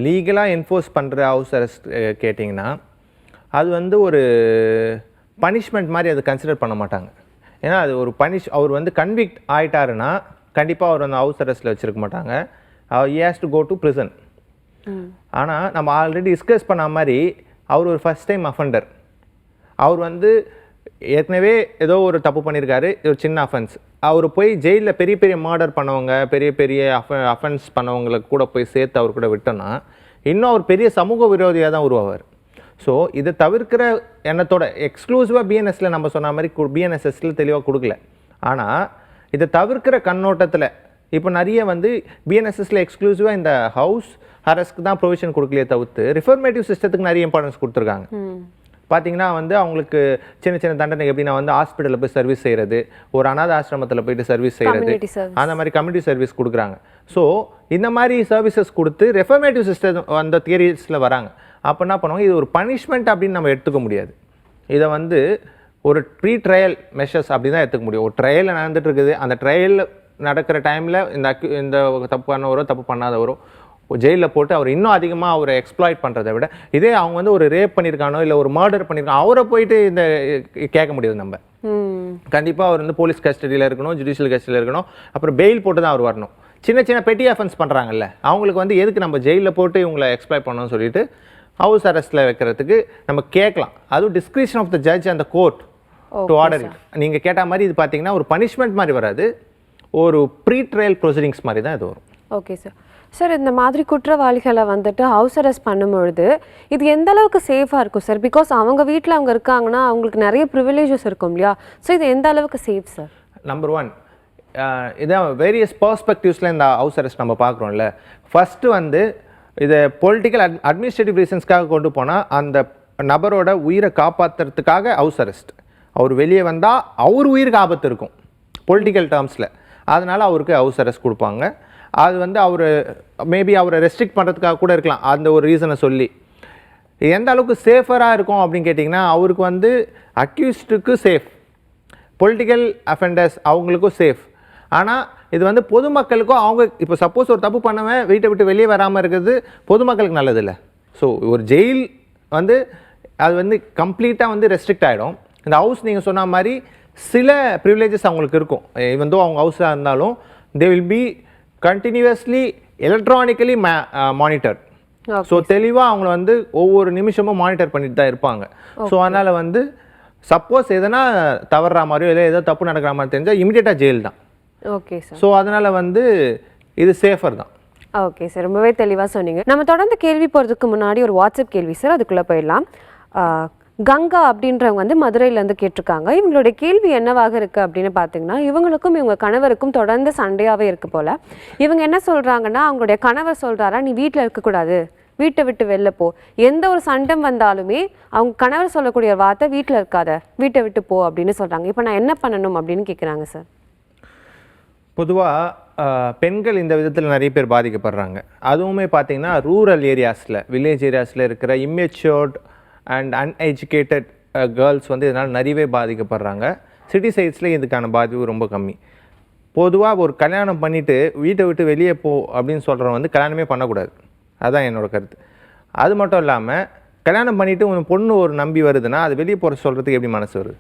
லீகலாக என்ஃபோர்ஸ் பண்ணுற ஹவுஸ் அரெஸ்ட் கேட்டிங்கன்னா அது வந்து ஒரு பனிஷ்மெண்ட் மாதிரி அதை கன்சிடர் பண்ண மாட்டாங்க. ஏன்னா அது ஒரு அவர் வந்து கன்விக்ட் ஆகிட்டாருன்னா கண்டிப்பாக அவர் வந்து ஹவுஸ் அரெஸ்ட்டில் வச்சுருக்க மாட்டாங்க. he has to go to prison. ஆனால் நம்ம ஆல்ரெடி டிஸ்கஸ் பண்ண மாதிரி அவர் ஒரு ஃபஸ்ட் டைம் அஃபெண்டர். அவர் வந்து ஏற்கனவே ஏதோ ஒரு தப்பு பண்ணியிருக்காரு, ஒரு சின்ன அஃபென்ஸ். அவர் போய் ஜெயிலில் பெரிய பெரிய மர்டர் பண்ணவங்க, பெரிய பெரிய அஃபென்ஸ் பண்ணவங்களுக்கு கூட போய் சேர்த்து அவர் கூட விட்டோன்னா இன்னும் அவர் பெரிய சமூக விரோதியாக தான் உருவாவார். ஸோ இதை தவிர்க்கிற எண்ணத்தோட எக்ஸ்க்ளூசிவாக பிஎன்எஸில் நம்ம சொன்ன மாதிரி பிஎன்எஸ்எஸில் தெளிவாக கொடுக்கல. ஆனால் இதை தவிர்க்கிற கண்ணோட்டத்தில் இப்போ நிறைய வந்து பிஎன்எஸ்எஸில் எக்ஸ்க்ளூசிவாக இந்த ஹவுஸ் அரெஸ்ட்க்கு தான் ப்ரொவிஷன் கொடுக்கலையே தவிர்த்து ரிஃபர்மேட்டிவ் சிஸ்டத்துக்கு நிறைய இம்பார்ட்டன்ஸ் கொடுத்துருக்காங்க. பார்த்தீங்கன்னா வந்து அவங்களுக்கு சின்ன சின்ன தண்டனை எப்படின்னா வந்து ஹாஸ்பிட்டலில் போய் சர்வீஸ் செய்கிறது, ஒரு அனாதை ஆசிரமத்தில் போயிட்டு சர்வீஸ் செய்கிறது, அந்த மாதிரி கம்யூனிட்டி சர்வீஸ் கொடுக்குறாங்க. ஸோ இந்த மாதிரி சர்வீசஸ் கொடுத்து ரெஃபர்மேட்டிவ் சிஸ்டம் அந்த தியரிஸில் வராங்க. அப்போ என்ன பண்ணுவாங்க, இது ஒரு பனிஷ்மெண்ட் அப்படின்னு நம்ம எடுத்துக்க முடியாது. இதை வந்து ஒரு ப்ரீ ட்ரையல் மெஷர்ஸ் அப்படி தான் எடுத்துக்க முடியும். ஒரு ட்ரையல் நடந்துட்டு இருக்குது, அந்த ட்ரையல் நடக்கிற டைமில் இந்த தப்பு பண்ணவரோ தப்பு பண்ணாதவரோ ஜெயிலில் போட்டு அவர் இன்னும் அதிகமாக அவரை எக்ஸ்ப்ளாய்ட் பண்ணுறதை விட, இதே அவங்க வந்து ஒரு ரேப் பண்ணியிருக்கானோ இல்லை ஒரு மர்டர் பண்ணியிருக்கானோ அவரை போயிட்டு இந்த கேட்க முடியாது. நம்ம கண்டிப்பாக அவர் வந்து போலீஸ் கஸ்டடியில் இருக்கணும், ஜுடிஷியல் கஸ்டடியில் இருக்கணும், அப்புறம் பெயில் போட்டு தான் அவர் வரணும். சின்ன சின்ன பெட்டி அஃபென்ஸ் பண்ணுறாங்கல்ல, அவங்களுக்கு வந்து எதுக்கு நம்ம ஜெயிலில் போட்டு இவங்களை எக்ஸ்ப்ளாய்ட் பண்ணணும்னு சொல்லிட்டு ஹவுஸ் அரெஸ்ட்டில் வைக்கிறதுக்கு நம்ம கேட்கலாம். அதுவும் discretion of the judge and the court to order it. நீங்கள் கேட்ட மாதிரி இது பார்த்தீங்கன்னா ஒரு பனிஷ்மெண்ட் மாதிரி வராது, ஒரு ப்ரீ ட்ரையல் ப்ரொசீடிங்ஸ் மாதிரி தான் இது வரும். Okay sir. சார், இந்த மாதிரி குற்றவாளிகளை வந்துட்டு ஹவுஸ் அரெஸ்ட் பண்ணும்பொழுது இது எந்த அளவுக்கு சேஃபாக இருக்கும் சார்? பிகாஸ் அவங்க வீட்டில் அவங்க இருக்காங்கன்னா அவங்களுக்கு நிறைய ப்ரிவிலேஜஸ் இருக்கும் இல்லையா? ஸோ இது எந்த அளவுக்கு சேஃப் சார்? நம்பர் 1, இதான் வேரியஸ் பர்ஸ்பெக்டிவ்ஸில் இந்த ஹவுஸ் அரெஸ்ட் நம்ம பார்க்குறோம்ல. ஃபஸ்ட்டு வந்து இதை பொலிட்டிக்கல் அட்மினிஸ்ட்ரேட்டிவ் ரீசன்ஸ்க்காக கொண்டு போனால் அந்த நபரோட உயிரை காப்பாற்றுறதுக்காக ஹவுஸ் அரெஸ்ட். அவர் வெளியே வந்தால் அவர் உயிருக்கு ஆபத்து இருக்கும் பொலிட்டிக்கல் டேர்ம்ஸில், அதனால் அவருக்கு ஹவுஸ் அரெஸ்ட் கொடுப்பாங்க. அது வந்து அவர் மேபி அவரை ரெஸ்ட்ரிக்ட் பண்ணுறதுக்காக கூட இருக்கலாம், அந்த ஒரு ரீசனை சொல்லி. எந்த அளவுக்கு சேஃபராக இருக்கும் அப்படின்னு கேட்டிங்கன்னா, அவருக்கு வந்து அக்யூஸ்டுக்கு சேஃப், பொலிட்டிக்கல் அஃபெண்டர்ஸ் அவங்களுக்கும் சேஃப். ஆனால் இது வந்து பொதுமக்களுக்கும் அவங்க இப்போ சப்போஸ் ஒரு தப்பு பண்ணவன் வீட்டை விட்டு வெளியே வராமல் இருக்கிறது பொதுமக்களுக்கு நல்லது இல்லை. ஸோ ஒரு ஜெயில் வந்து அது வந்து கம்ப்ளீட்டாக வந்து ரெஸ்ட்ரிக்ட் ஆகிடும். இந்த ஹவுஸ் நீங்கள் சொன்ன மாதிரி சில ப்ரிவிலேஜஸ் அவங்களுக்கு இருக்கும். இவன் அவங்க ஹவுஸாக இருந்தாலும் they will be continuously electronically monitor. So தெளிவாக அவங்கள வந்து ஒவ்வொரு நிமிஷமும் மானிட்டர் பண்ணிட்டு தான் இருப்பாங்க. ஸோ அதனால் வந்து சப்போஸ் எதனா தவறுற மாதிரியோ இல்லை ஏதோ தப்பு நடக்கிற மாதிரி தெரிஞ்சால் இமிடியேட்டாக ஜெயில் தான். Okay sir. ஸோ அதனால் வந்து இது சேஃபர் தான். ஓகே சார், ரொம்பவே தெளிவாக சொன்னீங்க. நம்ம தொடர்ந்து கேள்வி போகிறதுக்கு முன்னாடி ஒரு வாட்ஸ்அப் கேள்வி சார், அதுக்குள்ளே போயிடலாம். கங்கா அப்படின்றவங்க வந்து மதுரையிலேருந்து கேட்டிருக்காங்க. இவங்களுடைய கேள்வி என்னவாக இருக்குது அப்படின்னு பார்த்தீங்கன்னா, இவங்களுக்கும் இவங்க கணவருக்கும் தொடர்ந்து சண்டையாகவே இருக்கு போல். இவங்க என்ன சொல்கிறாங்கன்னா, அவங்களுடைய கணவர் சொல்கிறாரா, நீ வீட்டில் இருக்கக்கூடாது, வீட்டை விட்டு வெளில போ. எந்த ஒரு சண்டை வந்தாலுமே அவங்க கணவர் சொல்லக்கூடிய வார்த்தை வீட்டில் இருக்காத, வீட்டை விட்டு போ அப்படின்னு சொல்கிறாங்க. இப்போ நான் என்ன பண்ணணும் அப்படின்னு கேட்குறாங்க சார். பொதுவாக பெண்கள் இந்த விதத்தில் நிறைய பேர் பாதிக்கப்படுறாங்க. அதுவுமே பார்த்தீங்கன்னா ரூரல் ஏரியாஸில், வில்லேஜ் ஏரியாஸில் இருக்கிற இம்மெச்சூர்ட் அண்ட் அன்எஜுகேட்டட் கேர்ள்ஸ் வந்து இதனால் நிறையவே பாதிக்கப்படுறாங்க. சிட்டி சைட்ஸில் இதுக்கான பாதிப்பு ரொம்ப கம்மி. பொதுவாக ஒரு கல்யாணம் பண்ணிவிட்டு வீட்டை விட்டு வெளியே போ அப்படின்னு சொல்கிறவங்க வந்து கல்யாணமே பண்ணக்கூடாது, அதுதான் என்னோடய கருத்து. அது மட்டும் இல்லாமல் கல்யாணம் பண்ணிவிட்டு உன் பொண்ணு ஒரு நம்பி வருதுன்னா அது வெளியே போகிற சொல்கிறதுக்கு எப்படி மனசு வருது?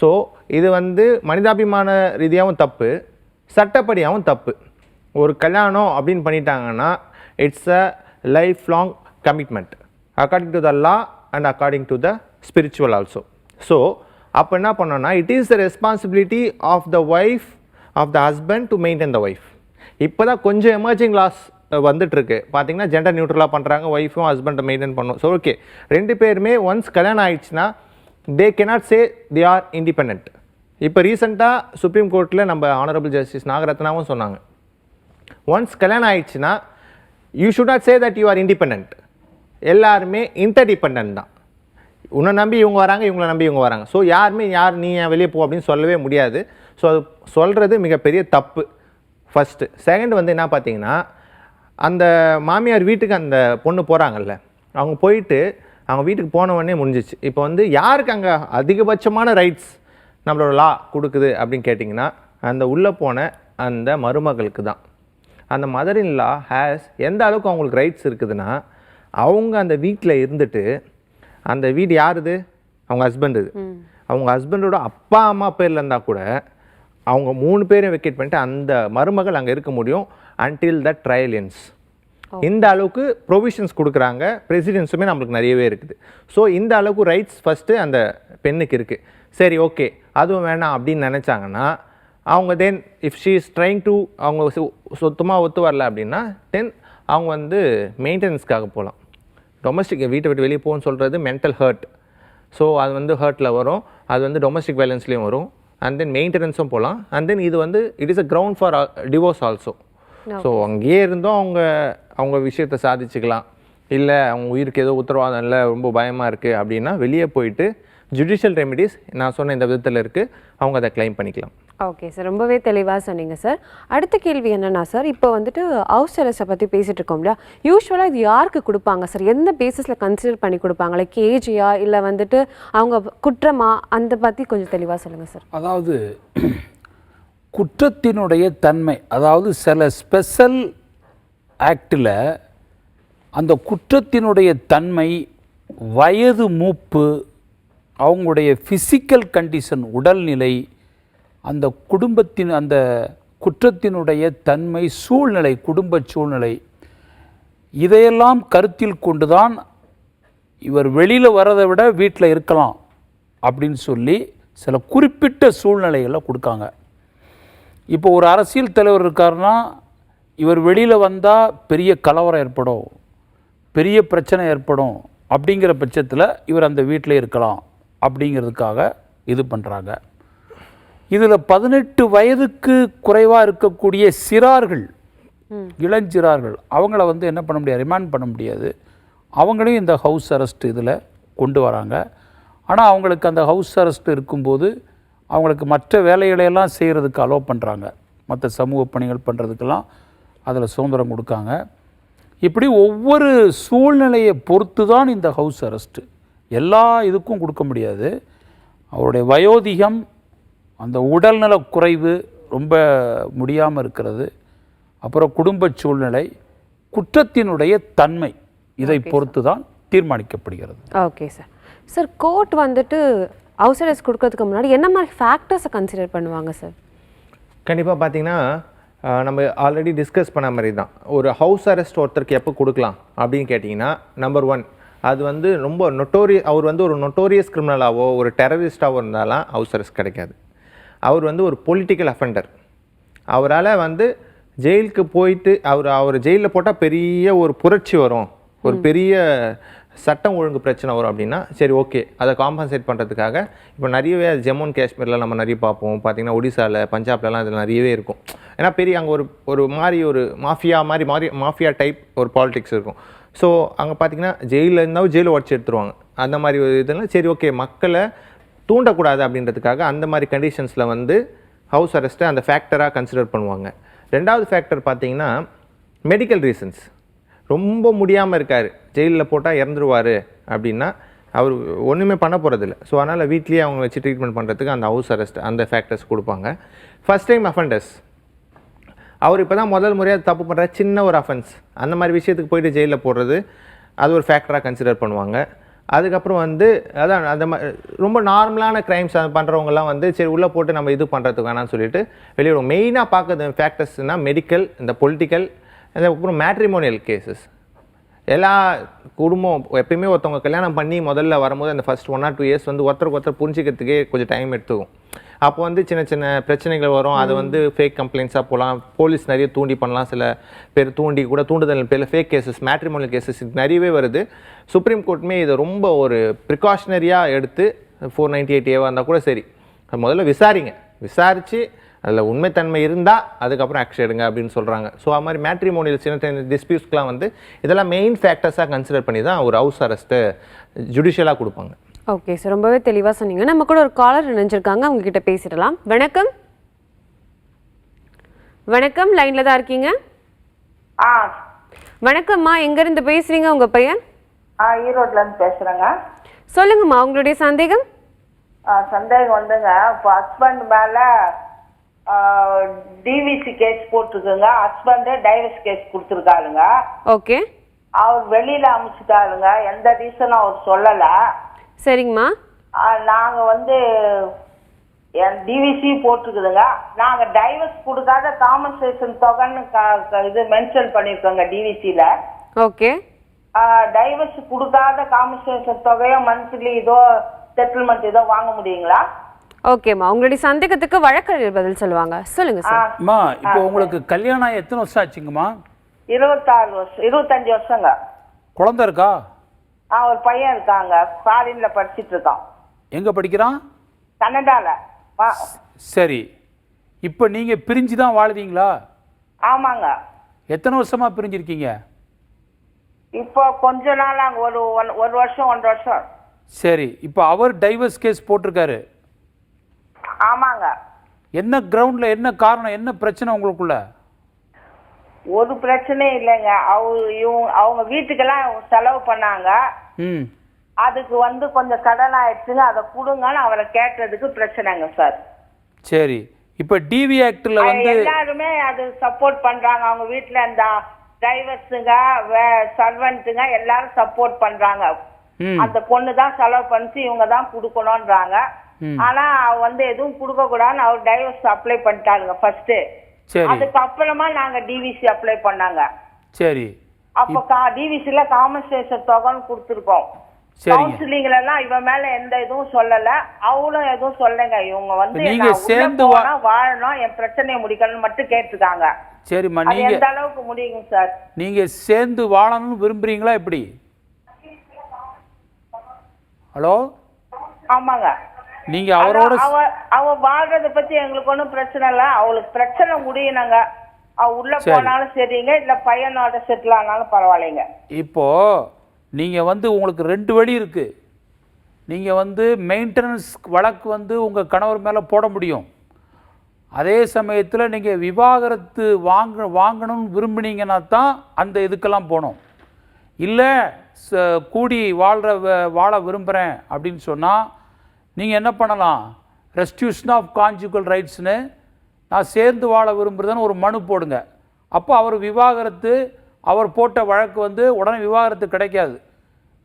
ஸோ இது வந்து மனிதாபிமான ரீதியாகவும் தப்பு, சட்டப்படியாகவும் தப்பு. ஒரு கல்யாணம் அப்படின்னு பண்ணிட்டாங்கன்னா it's a lifelong commitment according to the law and according to the spiritual also. So அப்போ என்ன பண்ணோன்னா it is the responsibility of the wife of the husband to maintain the wife. இப்போ தான் கொஞ்சம் எமர்ஜிங் லாஸ் வந்துட்டுருக்கு. பார்த்தீங்கன்னா gender நியூட்ரலாக பண்ணுறாங்க, ஒய்ஃபும் ஹஸ்பண்டை மெயின்டைன் பண்ணும். ஸோ ஓகே, ரெண்டு பேருமே ஒன்ஸ் கல்யாணம் ஆயிடுச்சுன்னா they cannot say they are independent. இப்போ ரீசெண்டாக சுப்ரீம் கோர்ட்டில் நம்ம ஆனரபிள் ஜஸ்டிஸ் நாகரத்னாவும் சொன்னாங்க, ஒன்ஸ் கல்யாணம் ஆயிடுச்சுன்னா you should not say that you are independent. எல்லாருமே இன்டர்டிபெண்ட் தான். உன்னை நம்பி இவங்க வராங்க, இவங்களை நம்பி இவங்க வராங்க. ஸோ யாருமே நீ ஏன் வெளியே போ அப்படின்னு சொல்லவே முடியாது. ஸோ அது சொல்கிறது மிகப்பெரிய தப்பு. ஃபஸ்ட்டு. செகண்ட் வந்து என்ன பார்த்தீங்கன்னா, அந்த மாமியார் வீட்டுக்கு அந்த பொண்ணு போகிறாங்கல்ல, அவங்க போயிட்டு அவங்க வீட்டுக்கு போன உடனே முடிஞ்சிச்சு. இப்போ வந்து யாருக்கு அங்கே அதிகபட்சமான ரைட்ஸ் நம்மளோட லா கொடுக்குது அப்படின்னு கேட்டிங்கன்னா, அந்த உள்ளே போன அந்த மருமகளுக்கு தான். அந்த மதர் இன் லா ஹேஸ் எந்த அளவுக்கு அவங்களுக்கு ரைட்ஸ் இருக்குதுன்னா, அவங்க அந்த வீட்டில் இருந்துட்டு, அந்த வீடு யாருது? அவங்க ஹஸ்பண்ட். இது அவங்க ஹஸ்பண்டோட அப்பா அம்மா பேரில் இருந்தால் கூட அவங்க 3 பேரையும் வெக்கேட் பண்ணிட்டு அந்த மருமகள் அங்கே இருக்க முடியும் until the trial ends. இந்த அளவுக்கு ப்ரொவிஷன்ஸ் கொடுக்குறாங்க. பிரசிடென்ஸுமே நம்மளுக்கு நிறையவே இருக்குது. ஸோ இந்த அளவுக்கு ரைட்ஸ் ஃபஸ்ட்டு அந்த பெண்ணுக்கு இருக்குது. சரி, ஓகே, அதுவும் வேணாம் அப்படின்னு நினச்சாங்கன்னா, அவங்க தென் if she is trying to அவங்க சுத்தமாக ஒத்து வரல அப்படின்னா தென் அவங்க வந்து மெயின்டெனன்ஸ்க்காக போகலாம். டொமஸ்டிக் வீட்டை விட்டு வெளியே போகணும்னு சொல்கிறது மென்டல் ஹர்ட். ஸோ அது வந்து ஹர்ட்டில் வரும், அது வந்து டொமஸ்டிக் வயலன்ஸ்லேயும் வரும், அண்ட் தென் மெயின்டெனன்ஸும் போகலாம். அண்ட் தென் இது வந்து it is a ground for divorce also. So அங்கேயே இருந்தும் அவங்க விஷயத்தை சாதிச்சுக்கலாம். இல்லை அவங்க உயிருக்கு ஏதோ உத்தரவாதம் இல்லை, ரொம்ப பயமாக இருக்குது அப்படின்னா வெளியே போயிட்டு ஜுடிஷியல் ரெமிடிஸ் நான் சொன்ன இந்த விதத்தில் இருக்குது, அவங்க அதை கிளைம் பண்ணிக்கலாம். ஓகே சார், ரொம்பவே தெளிவாக சொன்னீங்க சார். அடுத்த கேள்வி என்னன்னா சார், இப்போ வந்துட்டு ஹவுஸ் அரெஸ்ட்டை பற்றி பேசிகிட்டு இருக்கோம் இல்லையா, யூஸ்வலாக இது யாருக்கு கொடுப்பாங்க சார்? எந்த பேசிஸில் கன்சிடர் பண்ணி கொடுப்பாங்க? லைக் ஏஜியா இல்லை வந்துட்டு அவங்க குற்றமா, அந்த பற்றி கொஞ்சம் தெளிவாக சொல்லுங்கள் சார். அதாவது குற்றத்தினுடைய தன்மை, அதாவது சில ஸ்பெஷல் ஆக்டில் அந்த குற்றத்தினுடைய தன்மை, வயது மூப்பு, அவங்களுடைய ஃபிசிக்கல் கண்டிஷன், உடல்நிலை, அந்த குடும்பத்தின் அந்த குற்றத்தினுடைய தன்மை, சூழ்நிலை, குடும்ப சூழ்நிலை, இதையெல்லாம் கருத்தில் கொண்டு தான் இவர் வெளியில் வரதை விட வீட்டில் இருக்கலாம் அப்படின்னு சொல்லி சில குறிப்பிட்ட சூழ்நிலைகளை கொடுக்காங்க. இப்போ ஒரு அரசியல் தலைவர் இருக்காருன்னா, இவர் வெளியில் வந்தால் பெரிய கலவரம் ஏற்படும், பெரிய பிரச்சனை ஏற்படும், அப்படிங்கிற பட்சத்தில் இவர் அந்த வீட்டில் இருக்கலாம் அப்படிங்கிறதுக்காக இது பண்ணுறாங்க. இதில் 18 வயதுக்கு குறைவாக இருக்கக்கூடிய சிறார்கள், இளஞ்சிறார்கள், அவங்கள வந்து என்ன பண்ண முடியாது, ரிமாண்ட் பண்ண முடியாது. அவங்களையும் இந்த ஹவுஸ் அரெஸ்ட் இதில் கொண்டு வராங்க. ஆனால் அவங்களுக்கு அந்த ஹவுஸ் அரெஸ்ட் இருக்கும்போது அவங்களுக்கு மற்ற வேலைகளையெல்லாம் செய்கிறதுக்கு அலோவ் பண்ணுறாங்க. மற்ற சமூக பணிகள் பண்ணுறதுக்கெல்லாம் அதில் சுதந்திரம் கொடுக்காங்க. இப்படி ஒவ்வொரு சூழ்நிலையை பொறுத்து தான் இந்த ஹவுஸ் அரெஸ்ட்டு. எல்லா இதுக்கும் கொடுக்க முடியாது. அவருடைய வயோதிகம், அந்த உடல்நல குறைவு, ரொம்ப முடியாமல் இருக்கிறது, அப்புறம் குடும்ப சூழ்நிலை, குற்றத்தினுடைய தன்மை, இதை பொறுத்து தான் தீர்மானிக்கப்படுகிறது. Okay sir. சார், கோர்ட் வந்துட்டு ஹவுஸ் அரெஸ்ட் கொடுக்கறதுக்கு முன்னாடி என்ன மாதிரி ஃபேக்டர்ஸை கன்சிடர் பண்ணுவாங்க சார்? கண்டிப்பாக பார்த்தீங்கன்னா, நம்ம ஆல்ரெடி டிஸ்கஸ் பண்ண மாதிரி தான், ஒரு ஹவுஸ் அரெஸ்ட் ஒருத்தருக்கு எப்போ கொடுக்கலாம் அப்படின்னு கேட்டிங்கன்னா, நம்பர் 1, அது வந்து ரொம்ப அவர் வந்து ஒரு நொட்டோரியஸ் கிரிமினலாவோ ஒரு டெரரிஸ்டாவோ இருந்தாலும் ஹவுஸ் அரெஸ்ட் கிடைக்காது. அவர் வந்து ஒரு பொலிட்டிக்கல் அஃபெண்டர். அவரால் வந்து ஜெயிலுக்கு போயிட்டு அவர் ஜெயிலில் போட்டால் பெரிய ஒரு புரட்சி வரும், ஒரு பெரிய சட்டம் ஒழுங்கு பிரச்சனை வரும் அப்படின்னா சரி, ஓகே, அதை காம்பன்சேட் பண்ணுறதுக்காக இப்போ நிறையவே அது ஜம்மு அண்ட் காஷ்மீரில் நம்ம நிறைய பார்ப்போம். பார்த்திங்கன்னா ஒடிசாவில், பஞ்சாப்லலாம் இதில் நிறையவே இருக்கும். ஏன்னா பெரிய அங்கே ஒரு மாதிரி ஒரு மாஃபியா டைப் ஒரு பாலிடிக்ஸ் இருக்கும். ஸோ அங்கே பார்த்திங்கன்னா ஜெயிலில் இருந்தாலும் ஜெயிலை உடச்சி எடுத்துருவாங்க. அந்த மாதிரி ஒரு இதெல்லாம் சரி, ஓகே, மக்களை தூண்டக்கூடாது அப்படின்றதுக்காக அந்த மாதிரி கண்டிஷன்ஸில் வந்து ஹவுஸ் அரெஸ்ட்டை அந்த ஃபேக்டராக கன்சிடர் பண்ணுவாங்க. ரெண்டாவது ஃபேக்டர் பார்த்திங்கன்னா மெடிக்கல் ரீசன்ஸ். ரொம்ப முடியாமல் இருக்கார், ஜெயிலில் போட்டால் இறந்துருவார் அப்படின்னா அவர் ஒன்றுமே பண்ண போகிறதில்ல. ஸோ அதனால் வீட்லேயே அவங்க வச்சு ட்ரீட்மெண்ட் பண்ணுறதுக்கு அந்த ஹவுஸ் அரெஸ்ட் அந்த ஃபேக்டர்ஸ் கொடுப்பாங்க. ஃபஸ்ட் டைம் அஃபெண்டர்ஸ், அவர் இப்போ தான் முதல் முறையாக தப்பு பண்ணுற சின்ன ஒரு அஃபென்ஸ், அந்த மாதிரி விஷயத்துக்கு போயிட்டு ஜெயிலில் போடுறது, அது ஒரு ஃபேக்டராக கன்சிடர் பண்ணுவாங்க. அதுக்கப்புறம் வந்து அதான் அந்த ரொம்ப நார்மலான க்ரைம்ஸ் பண்ணுறவங்கலாம் வந்து சரி உள்ளே போட்டு நம்ம இது பண்ணுறதுக்கு வேணாம்னு சொல்லிட்டு வெளியே. மெயினாக பார்க்குறது ஃபேக்டர்ஸ்னால் மெடிக்கல், இந்த பொலிட்டிக்கல், அதுக்கப்புறம் மேட்ரிமோனியல் கேசஸ். எல்லா குடும்பம் எப்பயுமே ஒருத்தவங்க கல்யாணம் பண்ணி முதல்ல வரும்போது அந்த ஃபர்ஸ்ட் 1 or 2 years வந்து ஒருத்தருக்கு ஒருத்தர் புரிஞ்சிக்கிறதுக்கே கொஞ்சம் டைம் எடுத்துக்கும். அப்போ வந்து சின்ன சின்ன பிரச்சனைகள் வரும். அது வந்து ஃபேக் கம்ப்ளைண்ட்ஸாக போகலாம், போலீஸ் நிறைய தூண்டி பண்ணலாம், சில பேர் தூண்டி கூட தூண்டுதல் பேரில் ஃபேக் கேசஸ், மேட்ரிமோனியல் கேசஸ் இது நிறையவே வருது. சுப்ரீம் கோர்ட்டுமே இதை ரொம்ப ஒரு ப்ரிகாஷனரியாக எடுத்து 498A இருந்தால் கூட சரி, முதல்ல விசாரித்து அதில் உண்மைத்தன்மை இருந்தால் அதுக்கப்புறம் ஆக்ஷன் எடுங்க அப்படின்னு சொல்கிறாங்க. ஸோ அது மாதிரி மேட்ரிமோனியல் சின்ன டிஸ்பியூட்ஸ்க்கெலாம் வந்து இதெல்லாம் மெயின் ஃபேக்டர்ஸாக கன்சிடர் பண்ணி தான் ஒரு ஹவுஸ் அரெஸ்ட்டை ஜுடிஷியலாக கொடுப்பாங்க. ஓகே சார், ரொம்பவே தெளிவாக சொன்னீங்க. நம்ம கூட ஒரு காலர் இணைஞ்சிருக்காங்க, அவங்க கிட்ட பேசிடலாம். வணக்கம். வணக்கம், லைன்ல தான் இருக்கீங்க. ஆ வணக்கம்மா, எங்கேருந்து பேசுறீங்க? உங்க பையன் ஈரோட்லேருந்து பேசுகிறேங்க. சொல்லுங்கம்மா, உங்களுடைய சந்தேகம். சந்தேகம் வந்துங்க, இப்போ ஹஸ்பண்ட் மேலே டிவிசி கேஸ் போட்டிருக்குங்க. ஹஸ்பண்டே டைவர்ஸ் கேஸ் கொடுத்துருக்காருங்க. ஓகே, அவர் வெளியில் அனுப்பிச்சிட்டாருங்க. எந்த ரீசனும் அவர் சொல்லலை. சரிங்கம்மா. நாங்கள் வந்து என் டிவிசி போட்டிருக்குதுங்க. நாங்கள் டைவர்ஸ் கொடுக்காத காம்பன்சேஷன் தொகைன்னு இது மென்ஷன் பண்ணியிருக்கோங்க டிவிசியில். ஓகே, டைவர்ஸ் கொடுக்காத காம்பன்சேஷன் தொகையோ மந்த்லி இதோ செட்டில்மெண்ட் ஏதோ வாங்க முடியுங்களா? ஓகேம்மா, உங்களுடைய சந்தேகத்துக்கு வழக்கறிஞர் பதில் சொல்லுவாங்க. சொல்லுங்க சார். அம்மா, இப்போ உங்களுக்கு கல்யாணம் ஆகி எத்தனை வருஷம் ஆச்சுங்கம்மா? 26 வருஷம், 25 வருஷங்க. குழந்தை இருக்கா? ஒரு பையன் இருக்காங்க, ஃபாரின்ல படிச்சிட்டு இருக்கான். எங்க படிக்கிறான்? கனடால. சரி, இப்போ நீங்க பிரிஞ்சு தான் வாழுதீங்களா? ஆமாங்க. எத்தனை வருஷமா பிரிஞ்சிருக்கீங்க? இப்போ கொஞ்ச நாள் ஒரு வருஷம் 1.5 வருஷம். சரி, இப்போ அவர் டைவர்ஸ் கேஸ் போட்டிருக்காரு. ஆமாங்க. என்ன கிரவுண்ட்ல, என்ன காரணம், என்ன பிரச்சனை உங்களுக்குள்ள? ஒரு பிரச்சனையும் இல்லைங்க. அவங்க வீட்டுக்கெல்லாம் செலவு பண்ணாங்க. அதுக்கு வந்து கொஞ்சம் கடன் ஆயிடுச்சுங்க, அதை கொடுங்கன்னு அவரை கேட்டதுக்கு பிரச்சனைங்க சார். சரி, இப்போ டிவி ஆக்ட்ல வந்து எல்லாருமே அது சப்போர்ட் பண்றாங்க. அவங்க வீட்டுல இந்த டிரைவர்ஸுங்க சர்வெண்ட்டுங்க எல்லாரும் சப்போர்ட் பண்றாங்க. அந்த பொண்ணு தான் செலவு பண்ணிச்சு, இவங்க தான் கொடுக்கணும்ன்றாங்க. ஆனா வந்து எதுவும் கொடுக்க கூடாதுன்னு அவர் டைவர்ஸ் அப்ளை பண்ணிட்டாருங்க ஃபர்ஸ்ட். அதுக்கு அப்புறமா நாங்க டிவிசி அப்ளை பண்ணாங்க. சரி, அப்ப டிவிசில காம்பன்சேஷன் தொகைன்னு கொடுத்துருக்கோம். கவுன்சிலிங்ல எல்லாம் இவன் மேல எந்த இதுவும் சொல்லல, அவளும் எதுவும் சொல்லங்க. இவங்க வந்து நீங்க சேர்ந்து வாழணும், என் பிரச்சனையை முடிக்கணும்னு மட்டும் கேட்டுருக்காங்க. சரிம்மா, நீங்க எந்த அளவுக்கு முடியுங்க சார்? நீங்க சேர்ந்து வாழணும்னு விரும்புறீங்களா எப்படி? ஹலோ. ஆமாங்க. நீங்க அவரோட அவ வாழ்றத பத்தி எங்களுக்கு ஒன்றும் பிரச்சனை இல்லை. அவளுக்கு பிரச்சனை முடியணுங்க. அவ உள்ள போனாலும் சரிங்க, இல்ல பையனோட செட்டில் ஆனாலும் பரவாயில்லைங்க. இப்போ நீங்க வந்து உங்களுக்கு 2 வழி இருக்கு. நீங்க வந்து மெயின்டெனன்ஸ் வழக்கு வந்து உங்க கணவர் மேல போட முடியும். அதே சமயத்தில் நீங்க விவாகரத்து வாங்கணும்னு விரும்பினீங்கன்னா தான் அந்த இதுக்கெல்லாம் போகணும். இல்லை கூடி வாழ விரும்புகிறேன் அப்படின்னு சொன்னால் நீங்கள் என்ன பண்ணலாம், ரெஸ்டியூஷன் ஆஃப் கான்ஜுகல் ரைட்ஸ்னு நான் சேர்ந்து வாழ விரும்புகிறதுன்னு ஒரு மனு போடுங்க. அப்போ அவர் போட்ட வழக்கு வந்து உடனே விவாகரத்து கிடைக்காது.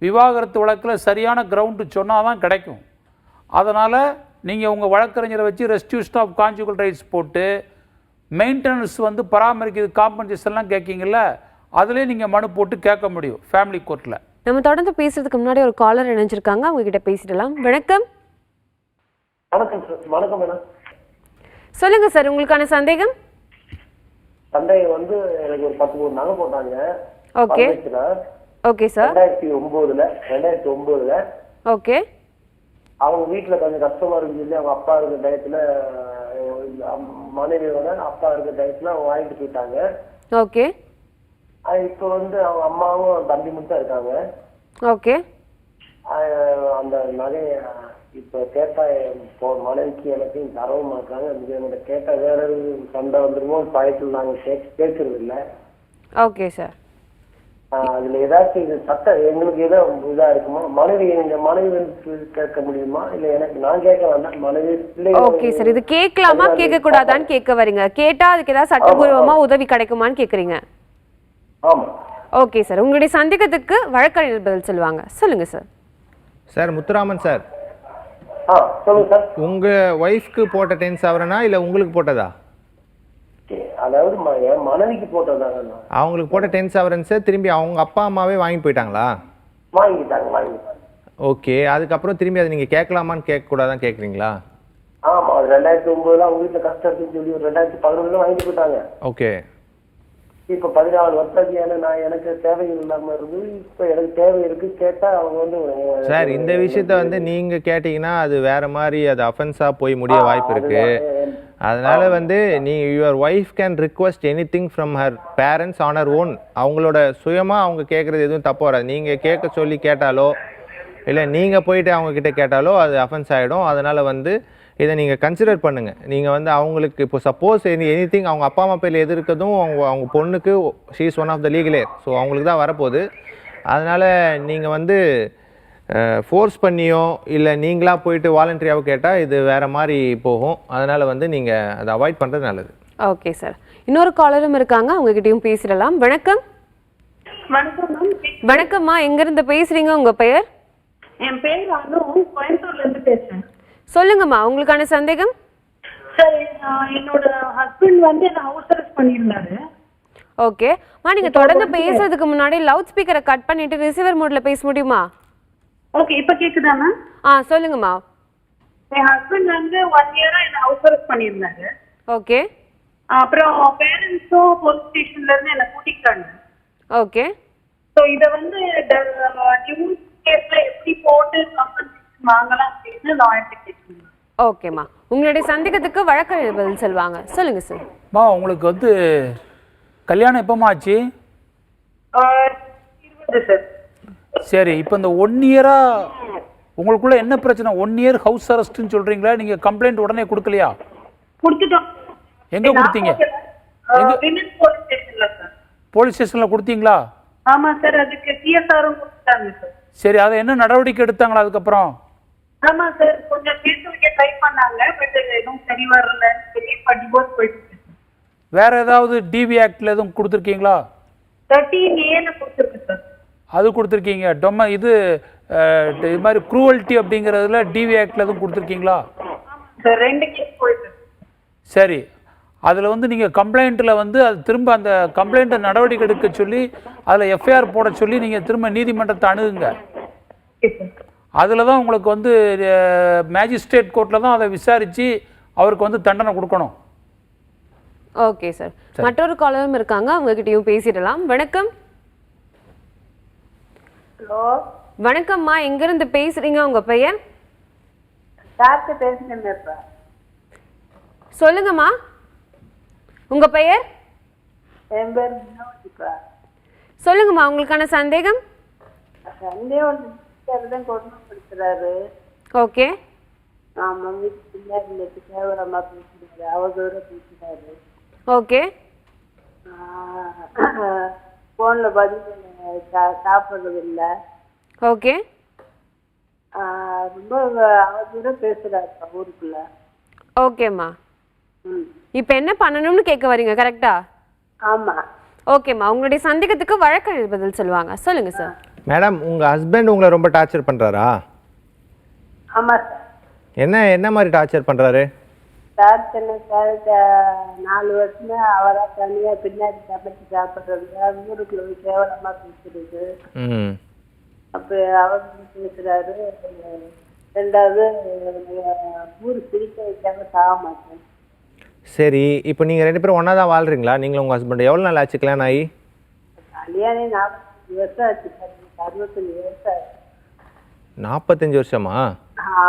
விவாகரத்து வழக்கில் சரியான கிரவுண்டு சொன்னால் தான் கிடைக்கும். அதனால் நீங்கள் உங்கள் வழக்கறிஞரை வச்சு ரெஸ்டியூஷன் ஆஃப் கான்ஜுகல் ரைட்ஸ் போட்டு மெயின்டெனன்ஸ் வந்து பராமரிக்கிறது காம்பன்சேஷன்லாம் கேட்கிங்கல்ல, அதுலேயே நீங்கள் மனு போட்டு கேட்க முடியும் ஃபேமிலி கோர்ட்டில். நம்ம தொடர்ந்து பேசுறதுக்கு முன்னாடி ஒரு காலர் இணைஞ்சிருக்காங்க, அவங்க கிட்ட பேசிடலாம். வணக்கம். வணக்கம் சார். வணக்கம் மேடம். சொல்லுங்க சார், உங்களுக்கான சந்தேகம். சந்தேகம் வந்து எனக்கு ஒரு 13 நகை போட்டாங்க. Okay okay sir. 2009 ஓகே. அவங்க வீட்டுல கொஞ்சம் கஷ்டமா இருக்கு சொல்லி அவங்க அப்பா இருக்க டயத்துல மனைவியோட அப்பா இருக்க டயத்துல அவங்க வாங்கிட்டு போயிட்டாங்க. ஓகே. இப்ப வந்து அவங்க அம்மாவும் தம்பி மட்டும் தான் இருக்காங்க. ஓகே. அந்த நகைய இப்ப கேட்டா மனைவிக்கு எனக்கு தரவும் மாட்டாங்க. என்னோட கேட்டா வேற சண்டை வந்துருமோ பயத்தில் நாங்க கேட்கறது இல்லை. Okay sir. அதுல ஏதாச்சும் இது சட்டம் எங்களுக்கு ஏதோ இதா இருக்குமா? மனைவி கேட்க முடியுமா? இல்ல எனக்கு நான் கேட்க வேண்டாம், மனைவி பிள்ளை. ஓகே சார், இது கேட்கலாமா கேட்க கூடாதான்னு கேட்க வரீங்க. கேட்டா அதுக்கு ஏதாவது சட்டபூர்வமா உதவி கிடைக்குமான்னு கேக்குறீங்க. ஆமா. ஓகே சார், உங்களுடைய சந்தேகத்துக்கு வழக்கறிஞர் பதில் சொல்லுவாங்க. சொல்லுங்க சார். சார் முத்துராமன் சார், சொல்லுங்க சார். உங்க ஒய்ஃப்க்கு போட்ட 10 சவரனா இல்ல உங்களுக்கு போட்டதா? அதாவது என் மனைவிக்கு போட்டதாங்க. அவங்களுக்கு போட்ட 10 சவரன்ஸ் திரும்பி அவங்க அப்பா அம்மாவே வாங்கி போயிட்டாங்களா? வாங்கிட்டாங்க. ஓகே, அதுக்கப்புறம் திரும்பி அதை நீங்க கேட்கலாமான்னு கேட்க கூடாதான் கேட்குறீங்களா? ஆமா, 2009 அவங்க வீட்டுல கஷ்டத்துன்னு சொல்லி 2011 வாங்கிட்டு போயிட்டாங்க. ஓகே. இப்ப 14 வருஷம் நான் எனக்கு தேவைகள் இல்லாம இருந்து இப்ப எனக்கு தேவை இருக்கு. கேட்டா அவங்க வந்து சார், இந்த விஷயத்த வந்து நீங்க கேட்டீங்கன்னா அது வேற மாதிரி, அது அஃபென்ஸா போய் முடிய வாய்ப்பு இருக்கு. அதனால வந்து your wife can request anything from her parents on her own. அவங்களோட சுயமா அவங்க கேட்கறது எதுவும் தப்பு வராது. நீங்க கேட்க சொல்லி கேட்டாலோ இல்லை நீங்கள் போயிட்டு அவங்க கிட்ட கேட்டாலோ அது அஃபென்ஸ் ஆகிடும். அதனால வந்து இதை நீங்கள் கன்சிடர் பண்ணுங்கள். நீங்கள் வந்து அவங்களுக்கு இப்போ சப்போஸ் எனிதிங் அவங்க அப்பா அம்மா பேரில் எது இருக்கதும் அவங்க பொண்ணுக்கு she is one of the legal heir, so அவங்களுக்கு தான் வரப்போகுது. அதனால் நீங்கள் வந்து ஃபோர்ஸ் பண்ணியோ இல்லை நீங்களாக போயிட்டு வாலண்டரியாவோ கேட்டால் இது வேறு மாதிரி போகும். அதனால் வந்து நீங்கள் அதை அவாய்ட் பண்ணுறது நல்லது. ஓகே சார், இன்னொரு காலரும் இருக்காங்க, அவங்ககிட்டயும் பேசிடலாம். வணக்கம். வணக்கம் மேம். வணக்கம்மா, எங்கிருந்து பேசுறீங்க? உங்க பெயர்? என் பேர் அனு, கோயம்புத்தூர்ல இருந்து பேசுறேன். சொல்லுங்கம்மா, உங்களுக்கான சந்தேகம். சார், என்னோட ஹஸ்பண்ட் வந்து என்ன ஹவுஸ் அரெஸ்ட் பண்ணியிருந்தாரு. ஓகே மா, நீங்க தொடர்ந்து பேசுறதுக்கு முன்னாடி லவுட் ஸ்பீக்கரை கட் பண்ணிட்டு ரிசீவர் மோட்ல பேச முடியுமா? ஓகே, இப்ப கேக்குதா மேம்? சொல்லுங்கம்மா. என் ஹஸ்பண்ட் வந்து 1 இயரா என்ன ஹவுஸ் அரெஸ்ட் பண்ணியிருந்தாரு. ஓகே. அப்புறம் பேரண்ட்ஸும் போலீஸ் ஸ்டேஷன்ல இருந்து என்ன கூட்டிட்டாங்க. ஓகே. ஸோ இதை வந்து டிவோர்ஸ் கேஸ்ல எப்படி போட்டு கம்பன்சேஷன் வாங்கலாம் அப்படின்னு லாயர்கிட்ட கேட்கணும். ஓகேம்மா, உங்களுடைய சந்தேகத்துக்கு வழக்கறிஞர் பதில் சொல்லுவாங்க. சொல்லுங்க சார். உங்களுக்கு வந்து கல்யாணம் எப்போம்மா ஆச்சு? 20 சார். சரி, இப்போ இந்த 1 இயராக உங்களுக்குள்ள என்ன பிரச்சனை? 1 இயர் ஹவுஸ் அரெஸ்ட்னு சொல்கிறீங்களா? நீங்கள் கம்ப்ளைண்ட் உடனே கொடுக்கலையா? கொடுத்துட்டோம். எங்கே கொடுத்தீங்க? போலீஸ் ஸ்டேஷன்ல சார். போலீஸ் ஸ்டேஷனில் கொடுத்தீங்களா? ஆமா சார், அதுக்கு சிஎஸ்ஆரும் கொடுத்தாங்க சார். சரி, அதை என்ன நடவடிக்கை எடுத்தாங்களா அதுக்கப்புறம்? ஆமா சார், கொஞ்சம் கேட்டு வைக்க ட்ரை பண்ணாங்க, பட் எதுவும் சரி வரல. இப்போ டிவோர்ஸ் போயிட்டு இருக்கு. வேற ஏதாவது டிவி ஆக்டில் எதுவும் கொடுத்துருக்கீங்களா? 13A கொடுத்துருக்கு சார். அது கொடுத்துருக்கீங்க. இது இது மாதிரி குரூவல்ட்டி அப்படிங்கிறதுல டிவி ஆக்டில் எதுவும் கொடுத்துருக்கீங்களா? சார் 2 கேஸ் போயிட்டு. சரி, அதில் வந்து நீங்கள் கம்ப்ளைண்ட்டில் வந்து அது திரும்ப அந்த கம்ப்ளைண்ட்டை நடவடிக்கை எடுக்க சொல்லி அதில் எஃப்ஐஆர் போட சொல்லி நீங்கள் திரும்ப நீதிமன்றத்தை அணுகுங்க. அதில் தான் உங்களுக்கு வந்து மேஜிஸ்ட்ரேட் கோர்ட்டில் தான் அதை விசாரித்து அவருக்கு வந்து தண்டனை கொடுக்கணும். ஓகே சார், மற்றொரு காலரும் இருக்காங்க, அவங்ககிட்டயும் பேசிடலாம். வணக்கம். ஹலோ, வணக்கம்மா, எங்கிருந்து பேசுறீங்க? உங்க பெயர்? யார்கிட்ட பேசுறேன்? சொல்லுங்கம்மா, உங்க பெயர்? என் பேர் வினோதிப்பா. சொல்லுங்கம்மா, உங்களுக்கான சந்தேகம். சந்தேகம் தான் கொடுமைப்படுத்துறாரு. ஓகே. ஆமா, வீட்டுக்கு பின்னாடி நேற்று கேவலமா பேசுறாரு, அவதூறம் பேசுறாரு. ஓகே. போன்ல பதில் சாப்பிடுறது இல்ல. ஓகே. ரொம்ப அவதூறம் பேசுறாரு ஊருக்குள்ள. ஓகேம்மா, இப்போ என்ன பண்ணணும்னு கேட்க வரீங்க, கரெக்டா? ஆமா. ஓகேம்மா, உங்களுடைய சந்தேகத்துக்கு வழக்கறிஞர் பதில் சொல்லுவாங்க. சொல்லுங்க சார். மேடம், உங்கள் ஹஸ்பண்ட் உங்களை ரொம்ப டார்ச்சர் பண்ணுறாரா? ஆமா சார். என்ன மாதிரி டார்ச்சர் பண்ணுறாரு? சார், 4 வருஷமா அவரா தனியா பின்னாடி சமைச்சு சாப்பிடுறது, ஊருக்குள்ள போய் கேவலமா பேசுறது. அப்ப அவர் பேசுறாரு. 2வது, ஊர் சிரிக்க வைக்காம சாக மாட்டேன். சரி, இப்போ நீங்கள் 2 பேரும் ஒன்றா தான் வாழ்கிறீங்களா? நீங்களும் உங்கள் ஹஸ்பண்ட் எவ்வளோ நாள் ஆச்சு கல்யாணம் ஆகி? கல்யாணம் 45 வருஷம் ஆச்சு சார். 65 வருஷம் ஆச்சு. 45 வருஷமா?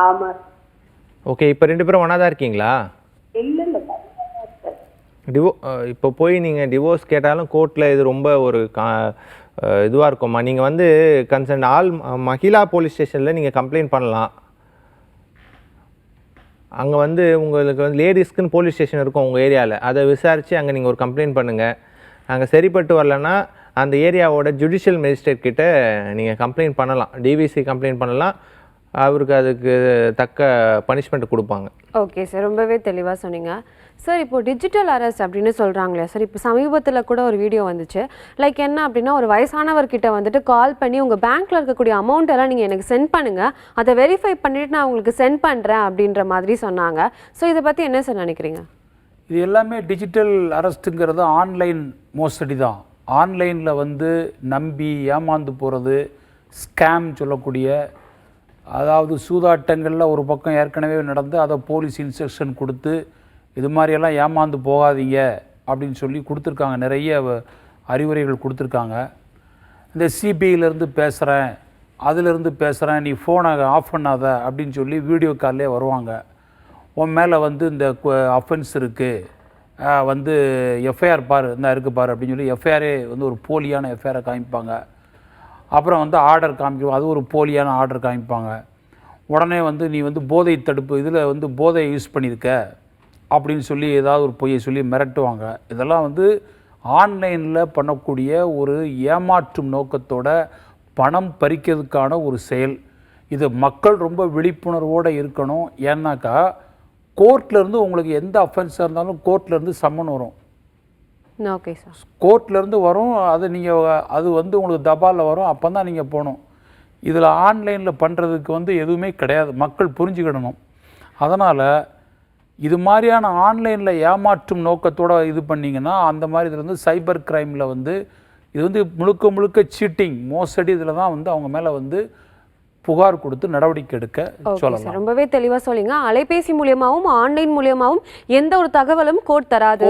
ஆமா. ஓகே, இப்போ 2 பேரும் ஒன்றா தான் இருக்கீங்களா? இல்ல இல்ல, இப்போ போய் நீங்கள் டிவோர்ஸ் கேட்டாலும் கோர்ட்டில் இது ரொம்ப ஒரு இதுவாக இருக்கும்மா. நீங்கள் வந்து கன்சர்ன் மகிழா போலீஸ் ஸ்டேஷனில் நீங்கள் கம்ப்ளைண்ட் பண்ணலாம். அங்கே வந்து உங்களுக்கு வந்து லேடிஸ்க்குன்னு போலீஸ் ஸ்டேஷன் இருக்கும் உங்கள் ஏரியாவில், அதை விசாரித்து அங்கே நீங்கள் ஒரு கம்ப்ளைண்ட் பண்ணுங்கள். அங்கே சரிப்பட்டு வரலன்னா அந்த ஏரியாவோட ஜுடிஷியல் மேஜிஸ்ட்ரேட் கிட்ட நீங்கள் கம்ப்ளைண்ட் பண்ணலாம், டிவிசி கம்ப்ளைண்ட் பண்ணலாம். அவருக்கு அதுக்கு தக்க பனிஷ்மெண்ட் கொடுப்பாங்க. ஓகே சார், ரொம்பவே தெளிவாக சொன்னீங்க சார். இப்போ டிஜிட்டல் அரெஸ்ட் அப்படின்னு சொல்கிறாங்களே சார், இப்போ சமீபத்தில் கூட ஒரு வீடியோ வந்துச்சு. லைக் என்ன அப்படின்னா, ஒரு வயசானவர்கிட்ட வந்துட்டு கால் பண்ணி உங்கள் பேங்க்கில் இருக்கக்கூடிய அமௌண்ட் எல்லாம் நீங்கள் எனக்கு சென்ட் பண்ணுங்கள், அதை வெரிஃபை பண்ணிவிட்டு நான் உங்களுக்கு சென்ட் பண்ணுறேன் அப்படின்ற மாதிரி சொன்னாங்க. ஸோ இதை பற்றி என்ன சார் நினைக்கிறீங்க? இது எல்லாமே டிஜிட்டல் அரெஸ்ட்டுங்கிறது ஆன்லைன் மோசடி தான். ஆன்லைனில் வந்து நம்பி ஏமாந்து போகிறது, ஸ்கேம் சொல்லக்கூடிய, அதாவது சூதாட்டங்களில் ஒரு பக்கம் ஏற்கனவே நடந்து அதை போலீஸ் இன்ஸ்ட்ரக்ஷன் கொடுத்து இது மாதிரியெல்லாம் ஏமாந்து போகாதீங்க அப்படின்னு சொல்லி கொடுத்துருக்காங்க. நிறைய அறிவுரைகள் கொடுத்துருக்காங்க. இந்த சிபிஐலேருந்து பேசுகிறேன், அதிலிருந்து பேசுகிறேன், நீ ஃபோனை ஆஃப் பண்ணாத அப்படின்னு சொல்லி வீடியோ கால்லே வருவாங்க. உன் மேலே வந்து இந்த அஃபென்ஸ் இருக்குது, வந்து எஃப்ஐஆர் பாரு, இந்த இருக்குது பாரு அப்படின்னு சொல்லி எஃப்ஐஆரே வந்து ஒரு போலியான எஃப்ஐஆரை காமிப்பாங்க. அப்புறம் வந்து ஆர்டர் காமிக்கும், அது ஒரு போலியான ஆர்டர் காமிப்பாங்க. உடனே வந்து நீ வந்து போதை தடுப்பு இதில் வந்து போதை யூஸ் பண்ணியிருக்க அப்படின்னு சொல்லி ஏதாவது ஒரு பொய்யை சொல்லி மிரட்டுவாங்க. இதெல்லாம் வந்து ஆன்லைனில் பண்ணக்கூடிய ஒரு ஏமாற்றும் நோக்கத்தோட பணம் பறிக்கிறதுக்கான ஒரு செயல். இது மக்கள் ரொம்ப விழிப்புணர்வோடு இருக்கணும். ஏன்னாக்கா கோர்ட்லேருந்து உங்களுக்கு எந்த அஃபென்ஸாக இருந்தாலும் கோர்ட்லேருந்து சம்மன் வரும். Okay sir. கோர்ட்லேருந்து வரும், அது நீங்கள் அது வந்து உங்களுக்கு தபாலில் வரும், அப்போ தான் நீங்கள் போகணும். இதில் ஆன்லைனில் பண்ணுறதுக்கு வந்து எதுவுமே கிடையாது, மக்கள் புரிஞ்சுக்கிடணும். அதனால் இது மாதிரியான ஆன்லைனில் ஏமாற்றும் நோக்கத்தோடு இது பண்ணிங்கன்னா அந்த மாதிரி இதில் வந்து சைபர் கிரைமில் வந்து இது வந்து முழுக்க முழுக்க சீட்டிங் மோசடி இதில் தான் வந்து அவங்க மேலே வந்து புகார் கொடுத்து நடவடிக்கை எடுக்க சொல்லலாம். ரொம்பவே தெளிவாக சொல்லிங்க. அலைபேசி மூலியமாகவும் ஆன்லைன் மூலியமாகவும் எந்த ஒரு தகவலும் கோர்ட் தராது.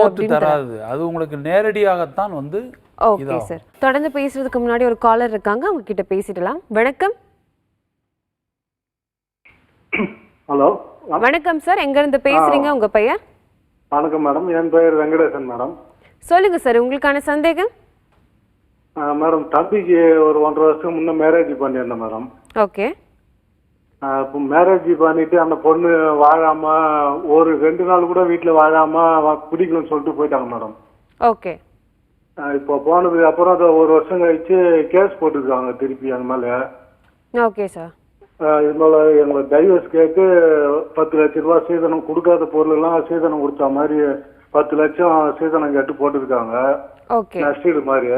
அது உங்களுக்கு நேரடியாகத்தான் வந்து. Okay sir. தொடர்ந்து பேசுறதுக்கு முன்னாடி ஒரு காலர் இருக்காங்க, அவங்க கிட்ட பேசிடலாம். வணக்கம். ஹலோ. வணக்கம் சார், எங்க இருந்து பேசுறீங்க, உங்க பெயர்? வணக்கம் மேடம், என் பெயர் வெங்கடேசன் மேடம். சொல்லுங்க சார், உங்களுக்கான சந்தேகம். மேடம், தம்பிக்கு ஒரு 1.5 வருஷம் முன்ன மேரேஜ் பண்ணியிருந்தேன் மேடம். ஓகே. இப்போ மேரேஜ் பண்ணிட்டு அந்த பொண்ணு வாழாம ஒரு 2 நாள் கூட வீட்டில் வாழாம பிடிக்கணும்னு சொல்லிட்டு போயிட்டாங்க மேடம். ஓகே. இப்போ போனதுக்கு அப்புறம் அதை 1 வருஷம் கழிச்சு கேஸ் போட்டுருக்காங்க திருப்பி அந்த மேலே. Okay sir. இது மேல எங்களை டைவர்ஸ் கேட்டு 10 லட்சம் ரூபாய் சீதனம், கொடுக்காத பொருளெல்லாம் சீதனம் கொடுத்த மாதிரி 10 லட்சம் சீதனம் கேட்டு போட்டுருக்காங்க. ஓகே. நஷ்டீடு மாதிரி.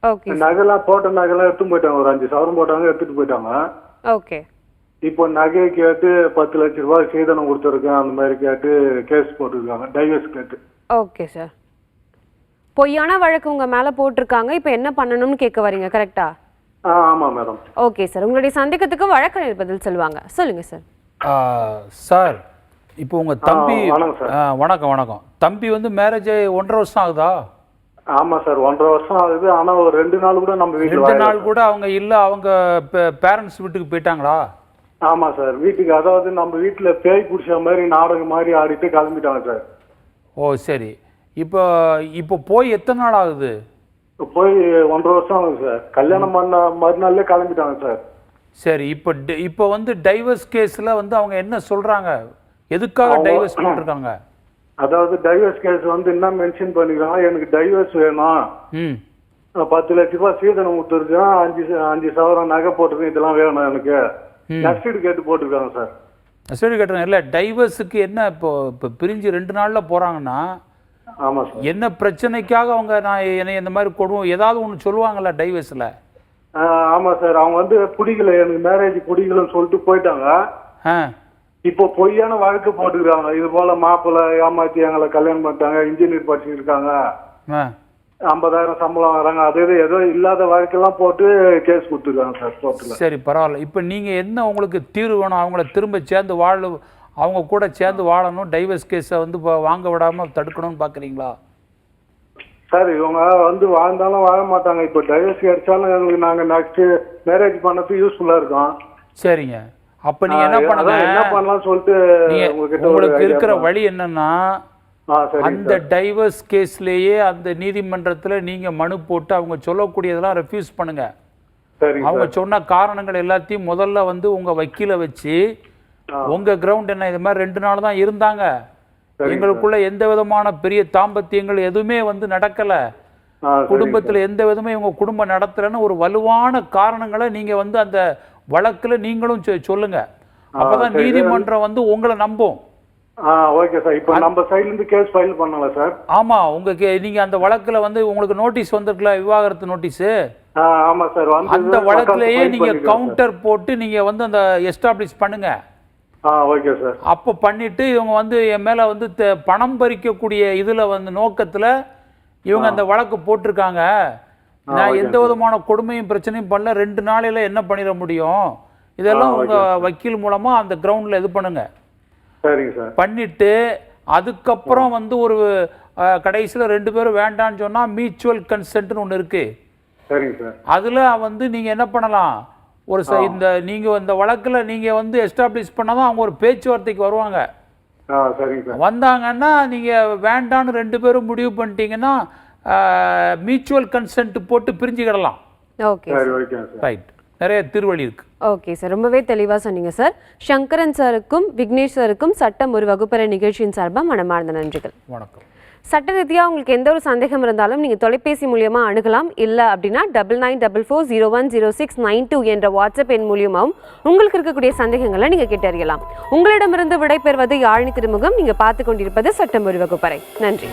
ஓகே. நகைலாம் போட்ட நகைலாம் எடுத்து போயிட்டாங்க, ஒரு 5 சவரம் போட்டாங்க, எடுத்துட்டு போயிட்டாங்க. ஓகே. இப்போ நகையை கேட்டு 10 லட்சம் ரூபாய் சீதனம் கொடுத்துருக்கேன் அந்த மாதிரி கேட்டு கேஸ் போட்டுருக்காங்க, டைவர்ஸ் கேட்டு. Okay sir. பொய்யான வழக்கு உங்க மேல போட்டிருக்காங்க, இப்போ என்ன பண்ணணும்னு கேட்க வரீங்க, கரெக்டா? ஆமா மேடம். ஓகே சார், உங்களுடைய சந்தேகத்துக்கு வழக்கறிஞர் பதில் சொல்லுவாங்க. சொல்லுங்க சார். சார், இப்போ உங்க தம்பி. வணக்கம். வணக்கம். தம்பி வந்து மேரேஜ் 1.5 வருஷம் ஆகுதா? ஆமா சார், 1.5 வருஷம் ஆகுது. ஆனா ஒரு 2 நாள் கூட நம்ம வீட்டுல 2 நாள் கூட அவங்க இல்ல, அவங்க பேரண்ட்ஸ் வீட்டுக்கு போயிட்டாங்களா? ஆமா சார், வீட்டுக்கு, அதாவது நம்ம வீட்டுல பேய் பிடிச்ச மாதிரி நாடகம் மாதிரி ஆடிட்டு கிளம்பிட்டாங்க சார். ஓ சரி. இப்போ போய் எத்தனை நாள் ஆகுது? போய் 1.5 வருஷம் ஆகுது சார். கல்யாணம் பண்ண மறுநாள்ல கிளம்பிட்டாங்க சார். சரி. இப்போ வந்து டைவர்ஸ் கேஸ்ல வந்து அவங்க என்ன சொல்றாங்க, எதுக்காக டைவர்ஸ் போட்டிருக்காங்க? அதாவது டைவர்ஸ் கேஸ் வந்து என்ன மென்ஷன் பண்ணிருக்காங்க, எனக்கு டைவர்ஸ் வேணும், 10 லட்சம் ரூபாய் சீதனம் கொடுத்துருக்கேன், 5 சவரம் நகை போட்டிருக்கேன், இதெல்லாம் வேணும் எனக்கு, நஷ்டீடு கேட்டு போட்டிருக்காங்க சார். நஷ்டீடு கேட்டுருங்க. இல்லை, டைவர்ஸுக்கு என்ன இப்போ பிரிஞ்சு 2 நாள்ல போறாங்கன்னா ஆமா சார். என்ன பிரச்சனைக்காக அவங்க என்னை இந்த மாதிரி கொடுவோம் ஏதாவது ஒன்று சொல்லுவாங்கல்ல டைவர்ஸ்ல? ஆமா சார், அவங்க வந்து பிடிக்கல, எனக்கு மேரேஜ் பிடிக்கலன்னு சொல்லிட்டு போயிட்டாங்க. இப்போ பொய்யான வழக்கு போட்டுக்கிறாங்க, இது போல மாப்பிள்ளை ஏமாத்தி எங்களை கல்யாணம் பண்ணிட்டாங்க, இன்ஜினியர் படிச்சுருக்காங்க, 50,000 சம்பளம் வராங்க, அதே ஏதோ இல்லாத வழக்கெல்லாம் போட்டு கேஸ் கொடுத்துருக்காங்க சார் கோர்ட்டில். சரி, பரவாயில்ல. இப்போ நீங்க என்ன உங்களுக்கு தீர்வு வேணும்? அவங்கள திரும்ப சேர்ந்து அவங்க கூட சேர்ந்து வாழணும், டைவர்ஸ் கேஸை வந்து வாங்க விடாம தடுக்கணும்னு பாக்குறீங்களா? சார், இவங்க வந்து வாழ்ந்தாலும் வாழ மாட்டாங்க. இப்போ டைவர்ஸ் கிடைச்சாலும் எங்களுக்கு நாங்கள் நெக்ஸ்ட் மேரேஜ் பண்ணது யூஸ்ஃபுல்லா இருக்கும். சரிங்க. அப்ப நீங்க என்ன பண்ணுங்க, என்ன பண்ணலாம் சொல்லிட்டு உங்களுக்கு இருக்கிற வழி என்னன்னா, அந்த டைவர்ஸ் கேஸ்லயே அந்த நீதிமன்றத்துல நீங்க மனு போட்டு அவங்க சொல்லக்கூடியதெல்லாம் ரெஃப்யூஸ் பண்ணுங்க. அவங்க சொன்ன காரணங்கள் எல்லாத்தையும் முதல்ல வந்து உங்க வக்கீல வச்சு, உங்க கிரவுண்ட் என்ன, இது மாதிரி 2 நாள் தான் இருந்தாங்க, எங்களுக்குள்ள எந்த விதமான பெரிய தாம்பத்தியங்கள் எதுவுமே வந்து நடக்கல, குடும்பத்துல எந்த விதமே இவங்க குடும்பம் நடத்தலன்னு ஒரு வலுவான காரணங்களை நீங்க வந்து அந்த வழக்குல நீங்களும் சொல்லுங்க. அப்பதான் நீதிமன்றம் வந்து உங்களை நம்பும். Okay sir. இப்போ நம்ம சைடுல இருந்து கேஸ் ஃபைல் பண்ணல சார்? ஆமா, நீங்க அந்த வழக்குல வந்து உங்களுக்கு நோட்டீஸ் வந்திருக்கல, விவாகரத்து நோட்டீஸ். ஆமா சார். அந்த வழக்குலயே நீங்க கவுண்டர் போட்டு நீங்க வந்து அந்த எஸ்டாப்ளிஷ் பண்ணுங்க. Okay sir. அப்போ பண்ணிட்டு இவங்க வந்து என் மேல வந்து பணம் பறிக்கக்கூடிய இதுல வந்து நோக்கத்துல இவங்க அந்த வழக்கு போட்டிருக்காங்க, நான் எந்த விதமான கொடுமையும் பிரச்சனையும் பண்ணல, 2 நாளையில என்ன பண்ணிட முடியும், இதெல்லாம் உங்க வக்கீல் மூலமா அந்த கிரவுண்ட்ல இது பண்ணுங்க. சரிங்க சார். பண்ணிட்டு அதுக்கப்புறம் வந்து ஒரு கடைசியில் 2 பேரும் வேண்டான்னு சொன்னா மியூச்சுவல் கன்சென்ட்னு ஒன்று இருக்கு. சரிங்க சார். அதுல வந்து நீங்க என்ன பண்ணலாம், ஒரு நீங்க இந்த வழக்குல நீங்க வந்து எஸ்டாப்ளிஷ் பண்ணாதான் அவங்க ஒரு பேச்சுவார்த்தைக்கு வருவாங்க. சரிங்க சார். வந்தாங்கன்னா நீங்க வேண்டான்னு 2 பேரும் முடிவு பண்ணிட்டீங்கன்னா மியூச்சுவல் கன்சென்ட் போட்டு பிரிஞ்சுக்கிடலாம். ஓகே. சரி, ஓகே சார். ரைட். நிறைய திருவழி இருக்குது. ஓகே சார், ரொம்பவே தெளிவாக சொன்னீங்க சார். சங்கரன் சாருக்கும் விக்னேஷ் சாருக்கும் சட்டம் ஒரு வகுப்பறை நிகழ்ச்சியின் சார்பாக மனமார்ந்த நன்றிகள். வணக்கம். சட்ட ரீதியாக உங்களுக்கு எந்த ஒரு சந்தேகம் இருந்தாலும் நீங்கள் தொலைபேசி மூலியமாக அணுகலாம். இல்லை அப்படின்னா 9944010692 என்ற வாட்ஸ்அப் எண் மூலியமாகவும் உங்களுக்கு இருக்கக்கூடிய சந்தேகங்களை நீங்கள் கேட்டறியலாம். உங்களிடமிருந்து விடைபெறுவது யாழினி திருமுகம். நீங்கள் பார்த்து கொண்டிருப்பது சட்டம் ஒரு வகுப்பறை. நன்றி.